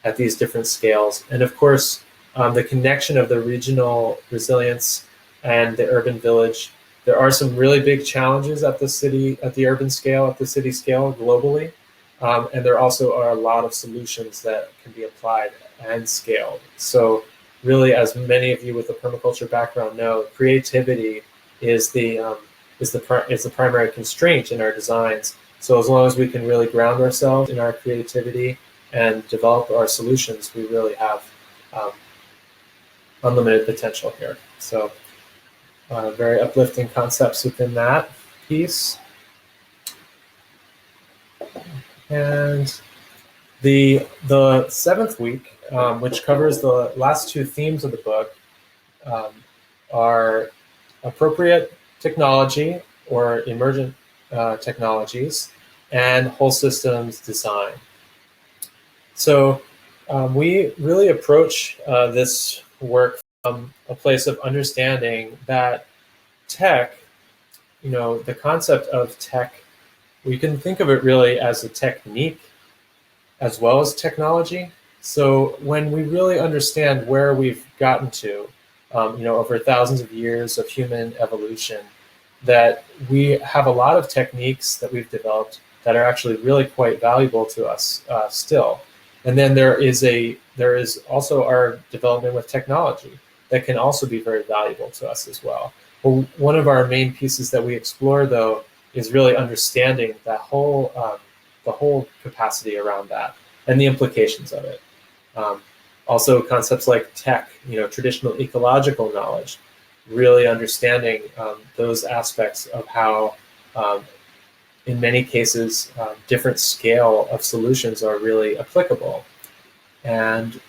at these different scales, and of course the connection of the regional resilience and the urban village. There are some really big challenges at the urban scale, at the city scale globally, and there also are a lot of solutions that can be applied and scaled. So really, as many of you with a permaculture background know, creativity is the primary constraint in our designs. So as long as we can really ground ourselves in our creativity and develop our solutions, we really have unlimited potential here. So very uplifting concepts within that piece. And the seventh week, which covers the last two themes of the book, are appropriate technology or emergent technologies and whole systems design. So we really approach this work from a place of understanding that tech, the concept of tech, we can think of it really as a technique as well as technology. So when we really understand where we've gotten to, over thousands of years of human evolution, that we have a lot of techniques that we've developed that are actually really quite valuable to us still. And then there is also our development with technology that can also be very valuable to us as well. Well, one of our main pieces that we explore, though, is really understanding that the whole capacity around that and the implications of it. Also concepts like tech, traditional ecological knowledge, really understanding those aspects of how, in many cases, different scale of solutions are really applicable. And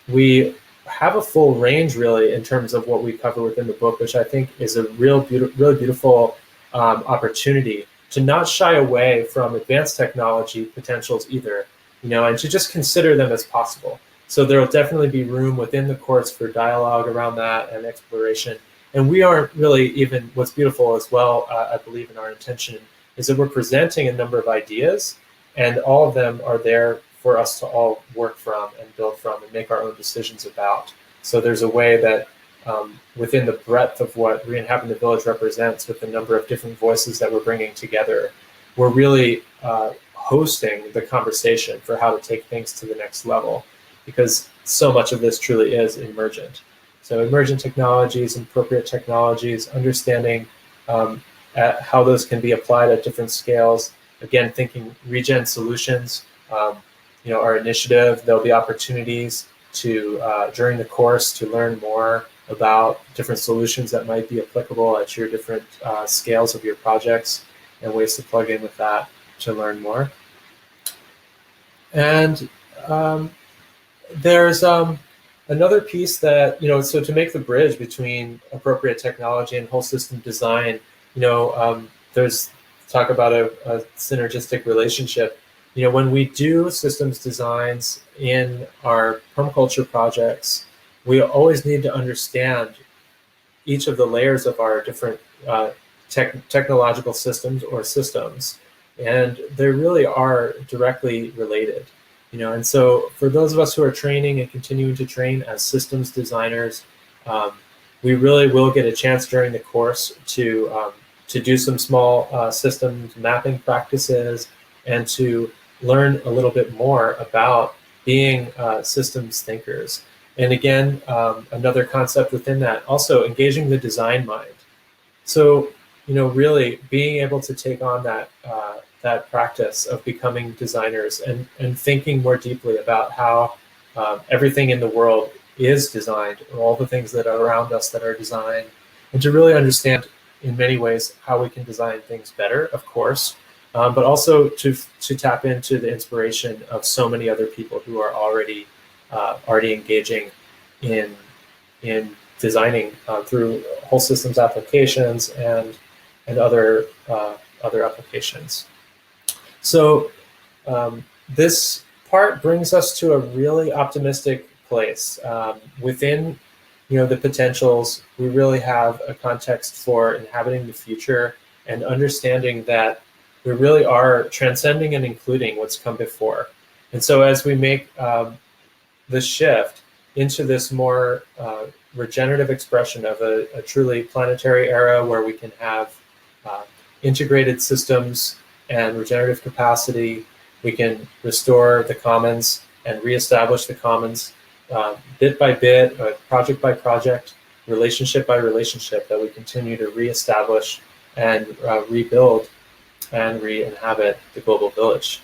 we have a full range, really, in terms of what we cover within the book, which I think is a really beautiful opportunity to not shy away from advanced technology potentials either, and to just consider them as possible. So there will definitely be room within the course for dialogue around that and exploration. And we aren't really even, what's beautiful as well, I believe in our intention, is that we're presenting a number of ideas, and all of them are there for us to all work from and build from and make our own decisions about. So there's a way that within the breadth of what ReInhabiting the Village represents, with the number of different voices that we're bringing together, we're really hosting the conversation for how to take things to the next level, because so much of this truly is emergent. So emergent technologies and appropriate technologies, understanding how those can be applied at different scales. Again, thinking regen solutions, our initiative, there'll be opportunities to, during the course, to learn more about different solutions that might be applicable at your different scales of your projects, and ways to plug in with that to learn more. And there's another piece that, so to make the bridge between appropriate technology and whole system design, there's talk about a synergistic relationship. When we do systems designs in our permaculture projects, we always need to understand each of the layers of our different technological systems or systems, and they really are directly related. And so for those of us who are training and continuing to train as systems designers, we really will get a chance during the course to do some small systems mapping practices, and to learn a little bit more about being systems thinkers. And again, another concept within that, also engaging the design mind. So, really being able to take on that practice of becoming designers and thinking more deeply about how everything in the world is designed, all the things that are around us that are designed, and to really understand in many ways how we can design things better, of course, but also to tap into the inspiration of so many other people who are already engaging in designing through whole systems applications and other applications. So this part brings us to a really optimistic place. Within the potentials, we really have a context for inhabiting the future and understanding that we really are transcending and including what's come before. And so as we make the shift into this more regenerative expression of a truly planetary era where we can have integrated systems and regenerative capacity, we can restore the commons and reestablish the commons bit by bit, project by project, relationship by relationship, that we continue to reestablish and rebuild and re-inhabit the global village.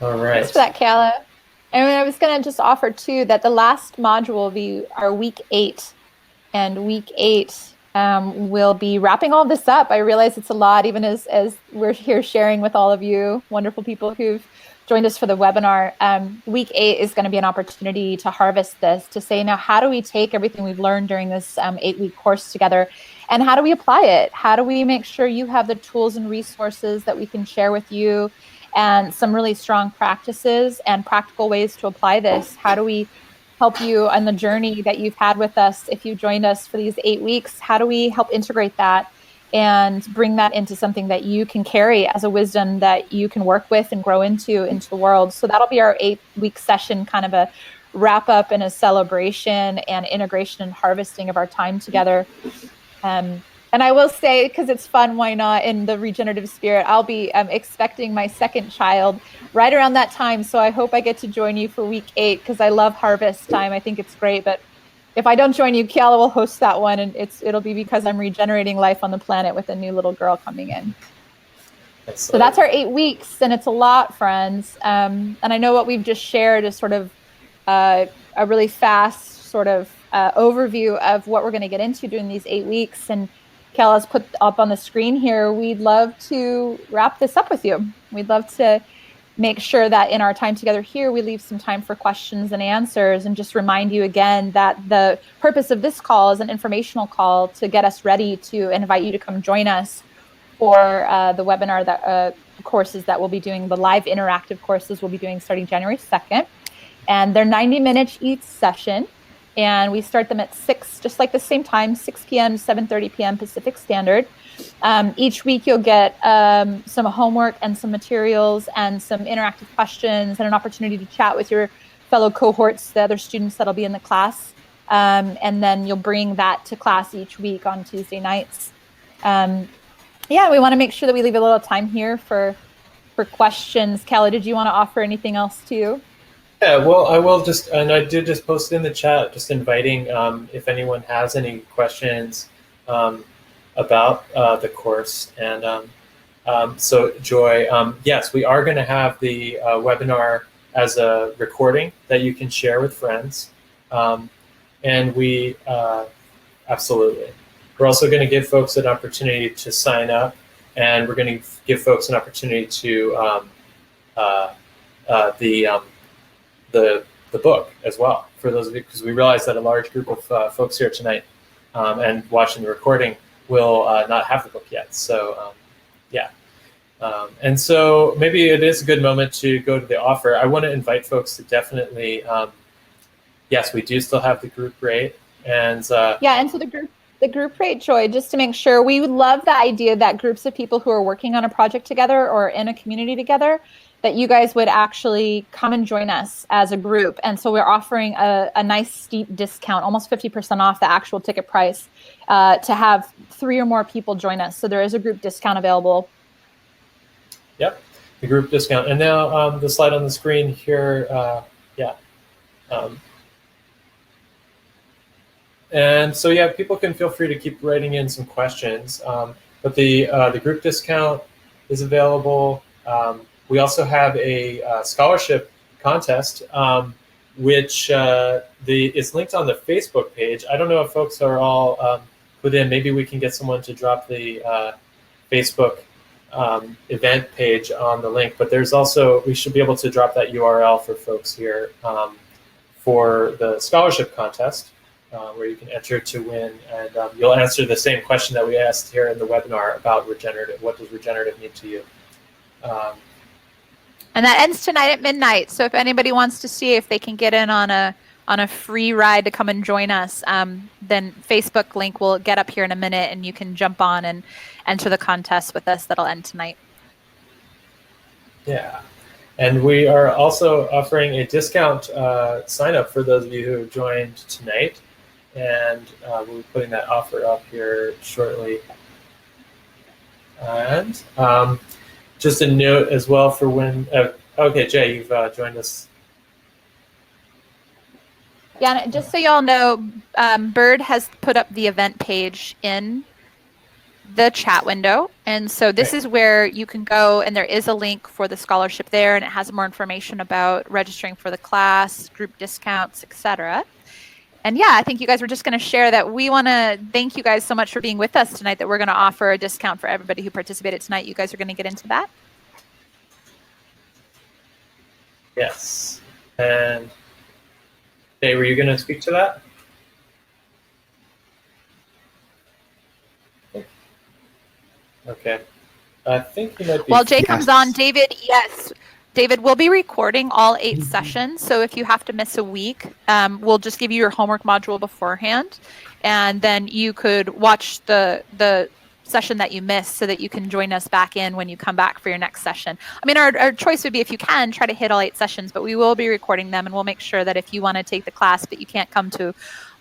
All right. Thanks for that, Keala. And I was going to just offer too that the last module will be our week 8, and week 8 we'll be wrapping all this up. I realize it's a lot, even as we're here sharing with all of you wonderful people who've joined us for the webinar. Week 8 is going to be an opportunity to harvest this, to say, now, how do we take everything we've learned during this 8-week course together, and how do we apply it? How do we make sure you have the tools and resources that we can share with you, and some really strong practices and practical ways to apply this? How do we help you on the journey that you've had with us if you joined us for these 8 weeks? How do we help integrate that and bring that into something that you can carry as a wisdom that you can work with and grow into the world? So that'll be our 8-week session, kind of a wrap up and a celebration and integration and harvesting of our time together. And I will say, because it's fun, why not, in the regenerative spirit, I'll be expecting my second child right around that time. So I hope I get to join you for week 8, because I love harvest time. I think it's great. But if I don't join you, Keala will host that one. And it'll be because I'm regenerating life on the planet with a new little girl coming in. So that's our 8 weeks. And it's a lot, friends. And I know what we've just shared is sort of a really fast sort of overview of what we're going to get into during these 8 weeks. And Keala's put up on the screen here. We'd love to wrap this up with you. We'd love to make sure that in our time together here, we leave some time for questions and answers, and just remind you again that the purpose of this call is an informational call to get us ready to invite you to come join us for the webinar, that courses that we'll be doing, the live interactive courses we'll be doing starting January 2nd. And they're 90 minutes each session. And we start them at 6, just like the same time, 6 p.m., 7:30 p.m. Pacific Standard. Each week you'll get some homework and some materials and some interactive questions and an opportunity to chat with your fellow cohorts, the other students that'll be in the class. And then you'll bring that to class each week on Tuesday nights. Yeah, we want to make sure that we leave a little time here for questions. Keala, did you want to offer anything else too? Yeah, well, I will just, and I did just post in the chat, just inviting if anyone has any questions about the course. And so Joy, yes, we are going to have the webinar as a recording that you can share with friends. And we, absolutely. We're also going to give folks an opportunity to sign up, and we're going to give folks an opportunity to the book as well, for those of you, because we realize that a large group of folks here tonight and watching the recording will not have the book yet. So yeah. And so maybe it is a good moment to go to the offer. I want to invite folks to definitely, yes, we do still have the group rate. And yeah, and so the group rate, Joy, just to make sure, we would love the idea that groups of people who are working on a project together or in a community together, that you guys would actually come and join us as a group. And so we're offering a nice steep discount, almost 50% off the actual ticket price, to have 3 or more people join us. So there is a group discount available. Yep. the group discount. And now the slide on the screen here, yeah. And so, yeah, people can feel free to keep writing in some questions. But the group discount is available. We also have a scholarship contest, which is linked on the Facebook page. I don't know if folks are all put in. Maybe we can get someone to drop the Facebook event page on the link. But there's also, we should be able to drop that URL for folks here for the scholarship contest, where you can enter to win. And you'll answer the same question that we asked here in the webinar about regenerative. What does regenerative mean to you? And that ends tonight at midnight. So if anybody wants to see if they can get in on a free ride to come and join us, then Facebook link will get up here in a minute, and you can jump on and enter the contest with us. That'll end tonight. Yeah. And we are also offering a discount sign up for those of you who joined tonight. And we'll be putting that offer up here shortly. And just a note as well for when, okay, Jay, you've joined us. Yeah, and just so y'all know, Bird has put up the event page in the chat window. And so this is where you can go, and there is a link for the scholarship there, and it has more information about registering for the class, group discounts, etc. And yeah, I think you guys were just going to share that we want to thank you guys so much for being with us tonight, that we're going to offer a discount for everybody who participated tonight. You guys are going to get into that? Yes. And Jay, were you going to speak to that? Okay. I think you might be. While Jay comes on, David, yes. David, we'll be recording all 8 sessions. So if you have to miss a week, we'll just give you your homework module beforehand. And then you could watch the session that you missed so that you can join us back in when you come back for your next session. I mean, our choice would be, if you can, try to hit all 8 sessions, but we will be recording them, and we'll make sure that if you want to take the class but you can't come to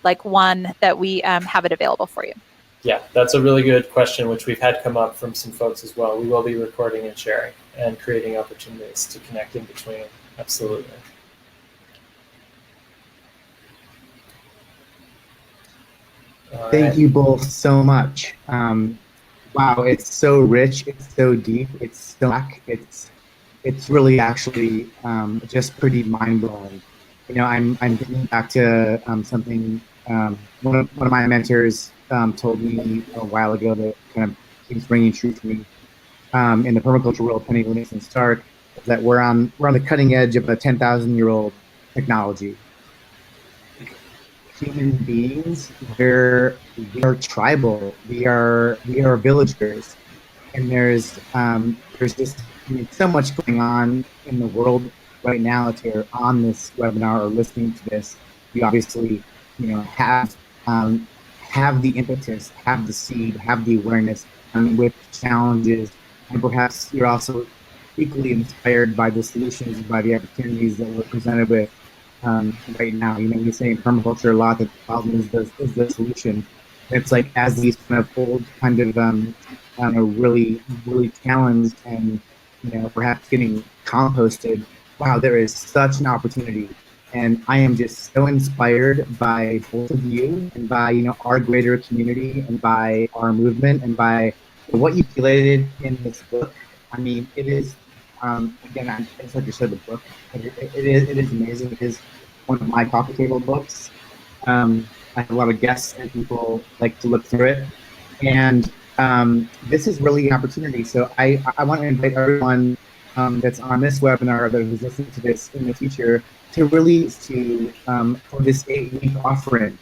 like one, that we have it available for you. Yeah, that's a really good question, which we've had come up from some folks as well. We will be recording and sharing and creating opportunities to connect in between. Absolutely. Thank you both so much. Wow, it's so rich, it's so deep, it's so black, it's really actually just pretty mind-blowing. You know, I'm thinking back to something one of my mentors told me a while ago that kind of keeps ringing true for me in the permaculture world. Penny Livingston Stark, is that we're on the cutting edge of a 10,000-year-old technology. Human beings, we are tribal. We are villagers, and there's just so much going on in the world right now. If you're on this webinar or listening to this, you obviously have the impetus, have the seed, have the awareness, with challenges, and perhaps you're also equally inspired by the solutions, by the opportunities that we're presented with right now. We say in permaculture a lot that the problem is the solution. It's like, as these kind of old kind of really challenged and perhaps getting composted, wow, there is such an opportunity. And I am just so inspired by both of you, and by our greater community, and by our movement, and by what you created in this book. I mean, it is again, it's like you said, the book. It is amazing. It is one of my coffee table books. I have a lot of guests and people like to look through it, and this is really an opportunity. So I want to invite everyone that's on this webinar, that is listening to this in the future, to for this 8-week offering.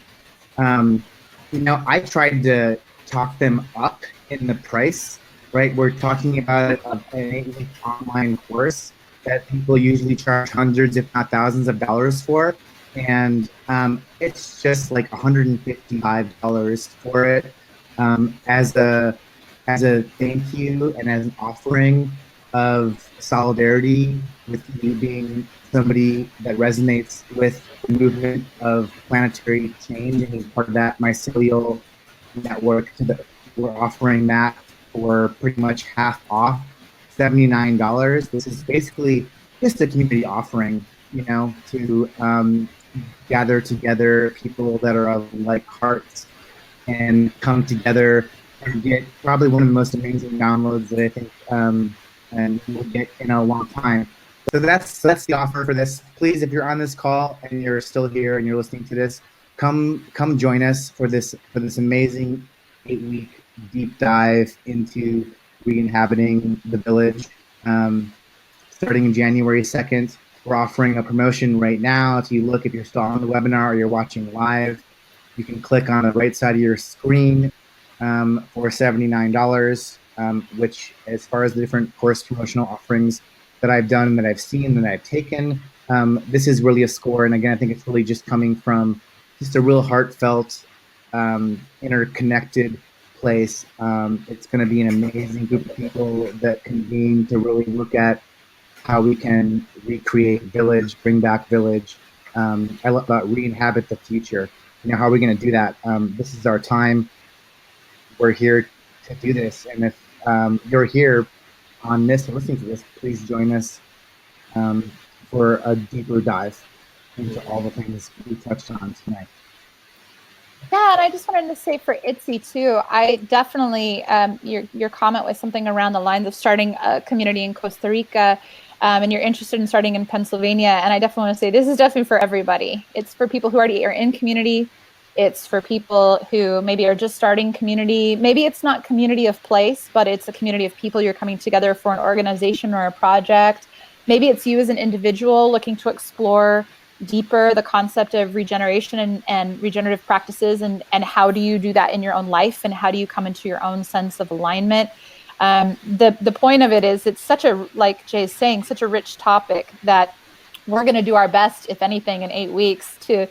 I tried to talk them up in the price, right? We're talking about an 8-week online course that people usually charge hundreds, if not thousands of dollars for. And it's just like $155 for it as a thank you, and as an offering of solidarity with you being somebody that resonates with the movement of planetary change, and is part of that mycelial network. We're offering that for pretty much half off. $79. This is basically just a community offering, to gather together people that are of like hearts and come together and get probably one of the most amazing downloads that I think and we'll get in a long time. So that's the offer for this. Please, if you're on this call and you're still here and you're listening to this, come join us for this amazing 8-week deep dive into Regenerating the Village. Starting in January 2nd, we're offering a promotion right now. If you look, if you're still on the webinar or you're watching live, you can click on the right side of your screen for $79, which, as far as the different course promotional offerings that I've done, that I've seen, that I've taken, this is really a score. And again, I think it's really just coming from just a real heartfelt, interconnected place. It's going to be an amazing group of people that convene to really look at how we can recreate Village, bring back Village. I love about re-inhabit the future. How are we going to do that? This is our time. We're here to do this. And if you're here on this and listening to this, please join us for a deeper dive into all the things we touched on tonight. Yeah, and I just wanted to say for Itzy too, I definitely, your comment was something around the lines of starting a community in Costa Rica, and you're interested in starting in Pennsylvania. And I definitely want to say this is definitely for everybody. It's for people who already are in community. It's for people who maybe are just starting community. Maybe it's not community of place, but it's a community of people you're coming together for an organization or a project. Maybe it's you as an individual looking to explore deeper the concept of regeneration and regenerative practices, and how do you do that in your own life, and how do you come into your own sense of alignment. The point of it is, it's such a, like Jay's saying, such a rich topic that we're going to do our best, if anything, in 8 weeks to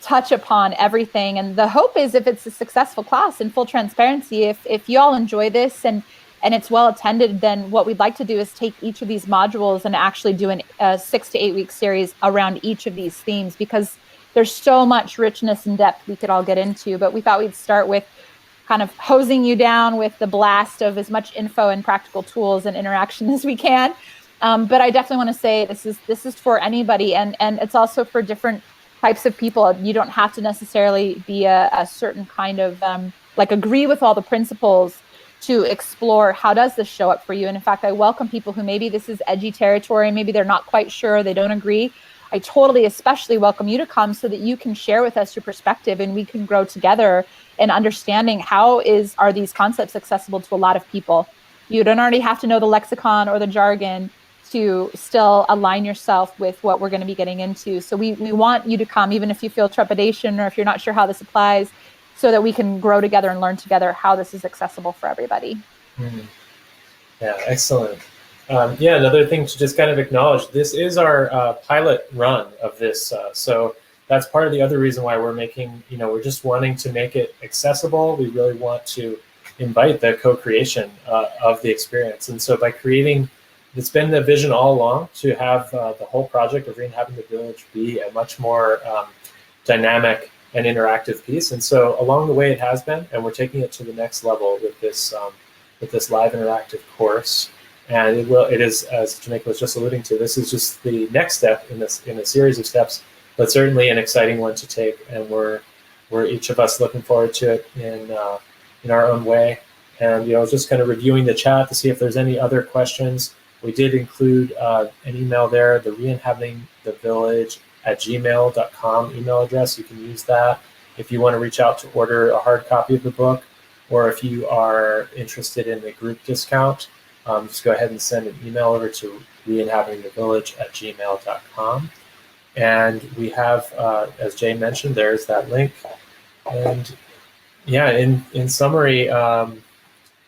touch upon everything. And the hope is, if it's a successful class, in full transparency, if you all enjoy this and it's well attended, then what we'd like to do is take each of these modules and actually do a 6 to 8 week series around each of these themes, because there's so much richness and depth we could all get into. But we thought we'd start with kind of hosing you down with the blast of as much info and practical tools and interaction as we can. But I definitely want to say this is for anybody, and it's also for different types of people. You don't have to necessarily be a certain kind of agree with all the principles to explore how does this show up for you. And in fact, I welcome people who maybe this is edgy territory, maybe they're not quite sure, they don't agree. I totally, especially welcome you to come so that you can share with us your perspective, and we can grow together in understanding are these concepts accessible to a lot of people. You don't already have to know the lexicon or the jargon to still align yourself with what we're going to be getting into. So we want you to come, even if you feel trepidation or if you're not sure how this applies, so that we can grow together and learn together how this is accessible for everybody. Mm-hmm. Yeah, excellent. Another thing to just kind of acknowledge, this is our pilot run of this. So that's part of the other reason why we're making, we're just wanting to make it accessible. We really want to invite the co-creation of the experience. And so by creating, it's been the vision all along to have the whole project of Reinhabiting the Village be a much more dynamic and interactive piece. And so along the way it has been, and we're taking it to the next level with this live interactive course. And it is, as Jamaica was just alluding to, this is just the next step in a series of steps, but certainly an exciting one to take. And we're each of us looking forward to it in our own way. And just kind of reviewing the chat to see if there's any other questions. We did include an email there, the reinhabitingthevillage@gmail.com email address. You can use that if you want to reach out to order a hard copy of the book, or if you are interested in the group discount, just go ahead and send an email over to reinhabitingthevillage@gmail.com. And we have, as Jay mentioned, there's that link. And yeah, in summary,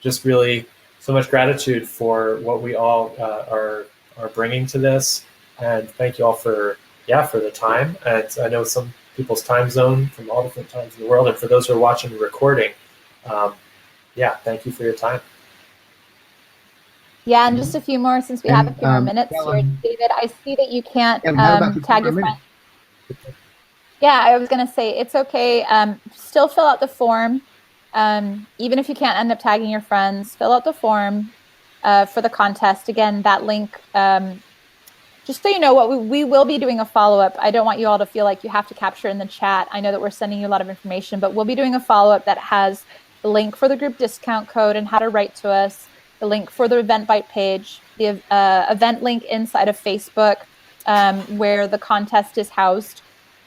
just really so much gratitude for what we all are bringing to this. And thank you all for the time. And I know some people's time zone from all different times in the world. And for those who are watching the recording, thank you for your time. Yeah, and just a few more, since we have a few more minutes here. David, I see that you can't tag your friends. Yeah, I was going to say, it's okay. Still fill out the form. Even if you can't end up tagging your friends, fill out the form. for the contest. Again, that link, just so you know, what we will be doing a follow-up. I don't want you all to feel like you have to capture in the chat. I know that we're sending you a lot of information, but we'll be doing a follow-up that has the link for the group discount code and how to write to us, the link for the Eventbrite page, the event link inside of Facebook, where the contest is housed.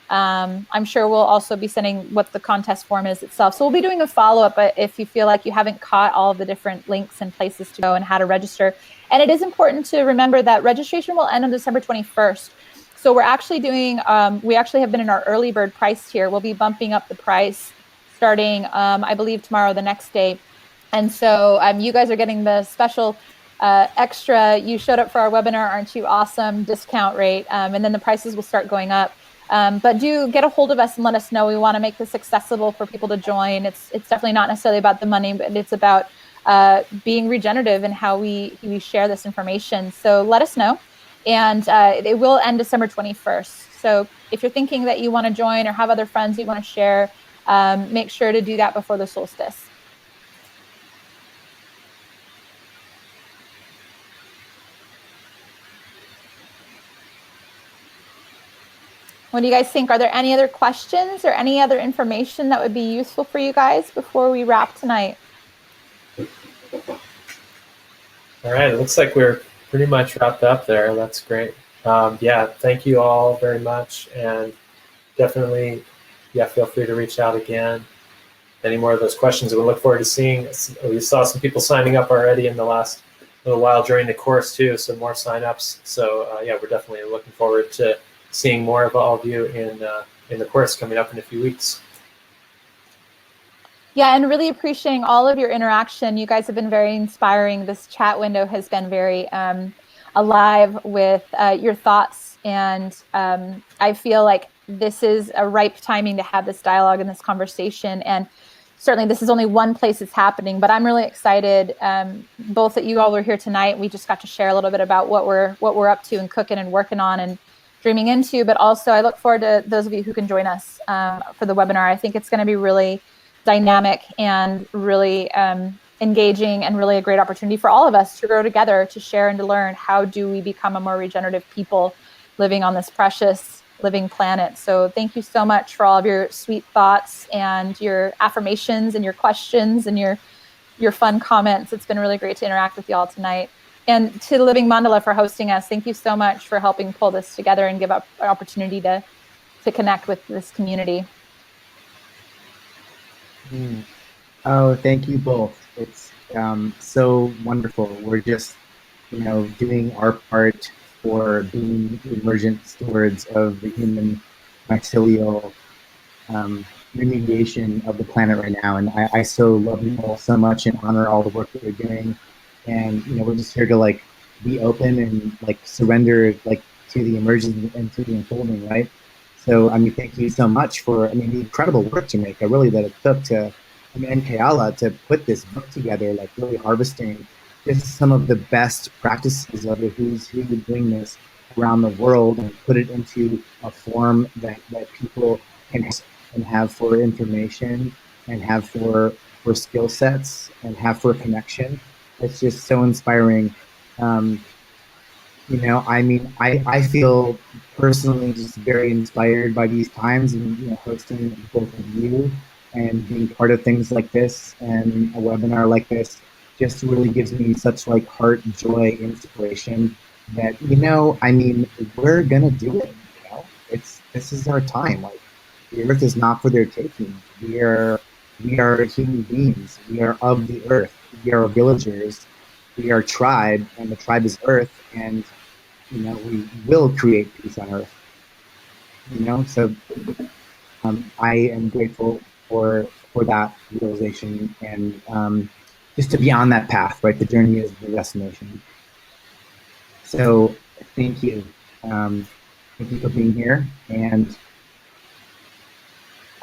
I'm sure we'll also be sending what the contest form is itself. So we'll be doing a follow-up, but if you feel like you haven't caught all of the different links and places to go and how to register. And it is important to remember that registration will end on December 21st. So we're actually doing, we actually have been in our early bird price tier. We'll be bumping up the price starting, I believe, tomorrow, the next day. And so you guys are getting the special extra, you showed up for our webinar, aren't you awesome, discount rate. And then the prices will start going up. But do get a hold of us and let us know. We want to make this accessible for people to join. It's definitely not necessarily about the money, but it's about being regenerative and how we share this information. So let us know. And it will end December 21st. So if you're thinking that you want to join or have other friends you want to share, make sure to do that before the solstice. What do you guys think? Are there any other questions or any other information that would be useful for you guys before we wrap tonight? All right, it looks like we're pretty much wrapped up there. That's great. Yeah, thank you all very much. And definitely, yeah, feel free to reach out again. Any more of those questions, we look forward to seeing. We saw some people signing up already in the last little while during the course too, some more signups. So yeah, we're definitely looking forward to seeing more of all of you in the course coming up in a few weeks. Yeah, and really appreciating all of your interaction. You guys have been very inspiring. This chat window has been very alive with your thoughts. And I feel like this is a ripe timing to have this dialogue and this conversation. And certainly this is only one place it's happening, but I'm really excited both that you all were here tonight. We just got to share a little bit about what we're up to and cooking and working on and dreaming into, but also I look forward to those of you who can join us for the webinar. I think it's going to be really dynamic and really engaging and really a great opportunity for all of us to grow together, to share and to learn how do we become a more regenerative people living on this precious living planet. So thank you so much for all of your sweet thoughts and your affirmations and your questions and your fun comments. It's been really great to interact with you all tonight. And to Living Mandala for hosting us. Thank you so much for helping pull this together and give up an opportunity to connect with this community. Oh, thank you both. It's so wonderful. We're just, doing our part for being emergent stewards of the human mycelial remediation of the planet right now. And I so love you all so much and honor all the work that you're doing. And we're just here to be open and surrender to the emergence and to the unfolding, right? So thank you so much for the incredible work, Jamaica, really that it took to and Keala to put this book together, really harvesting just some of the best practices of the who's who doing this around the world and put it into a form that people can have for information and have for skill sets and have for connection. It's just so inspiring. I feel personally just very inspired by these times and hosting both of you and being part of things like this and a webinar like this just really gives me such heart, joy, inspiration that we're gonna do it. This is our time. The earth is not for their taking. We are human beings. We are of the earth. We are villagers. We are tribe, and the tribe is earth, and we will create peace on earth. So I am grateful for that realization and just to be on that path, right? The journey is the destination. So thank you. Thank you for being here, and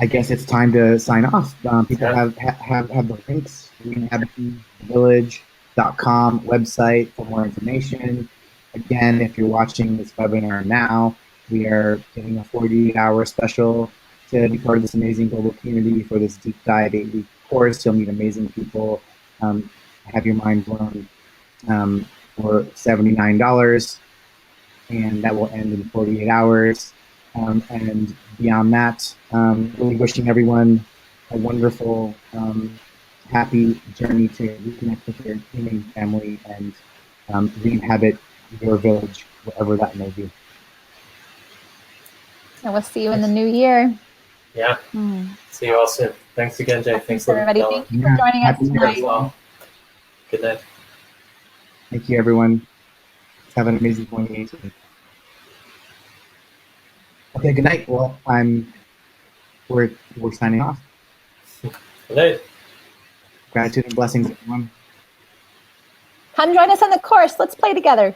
I guess it's time to sign off. People have the links, ReInhabiting the Village.com website for more information. Again, if you're watching this webinar now, we are giving a 48-hour special to be part of this amazing global community for this deep dive 8-week course. You'll meet amazing people, have your mind blown, for $79, and that will end in 48 hours. And beyond that, really wishing everyone a wonderful, happy journey to reconnect with your human family and re-inhabit your village, wherever that may be. And we'll see you in the new year. Yeah. See you all soon. Thanks again, Jay. Thanks, everybody. Thank you for joining us tonight. Well. Good night. Thank you, everyone. Have an amazing 2018. Okay, good night. Well, we're signing off. Good night. Gratitude and blessings, everyone. Come join us on the course. Let's play together.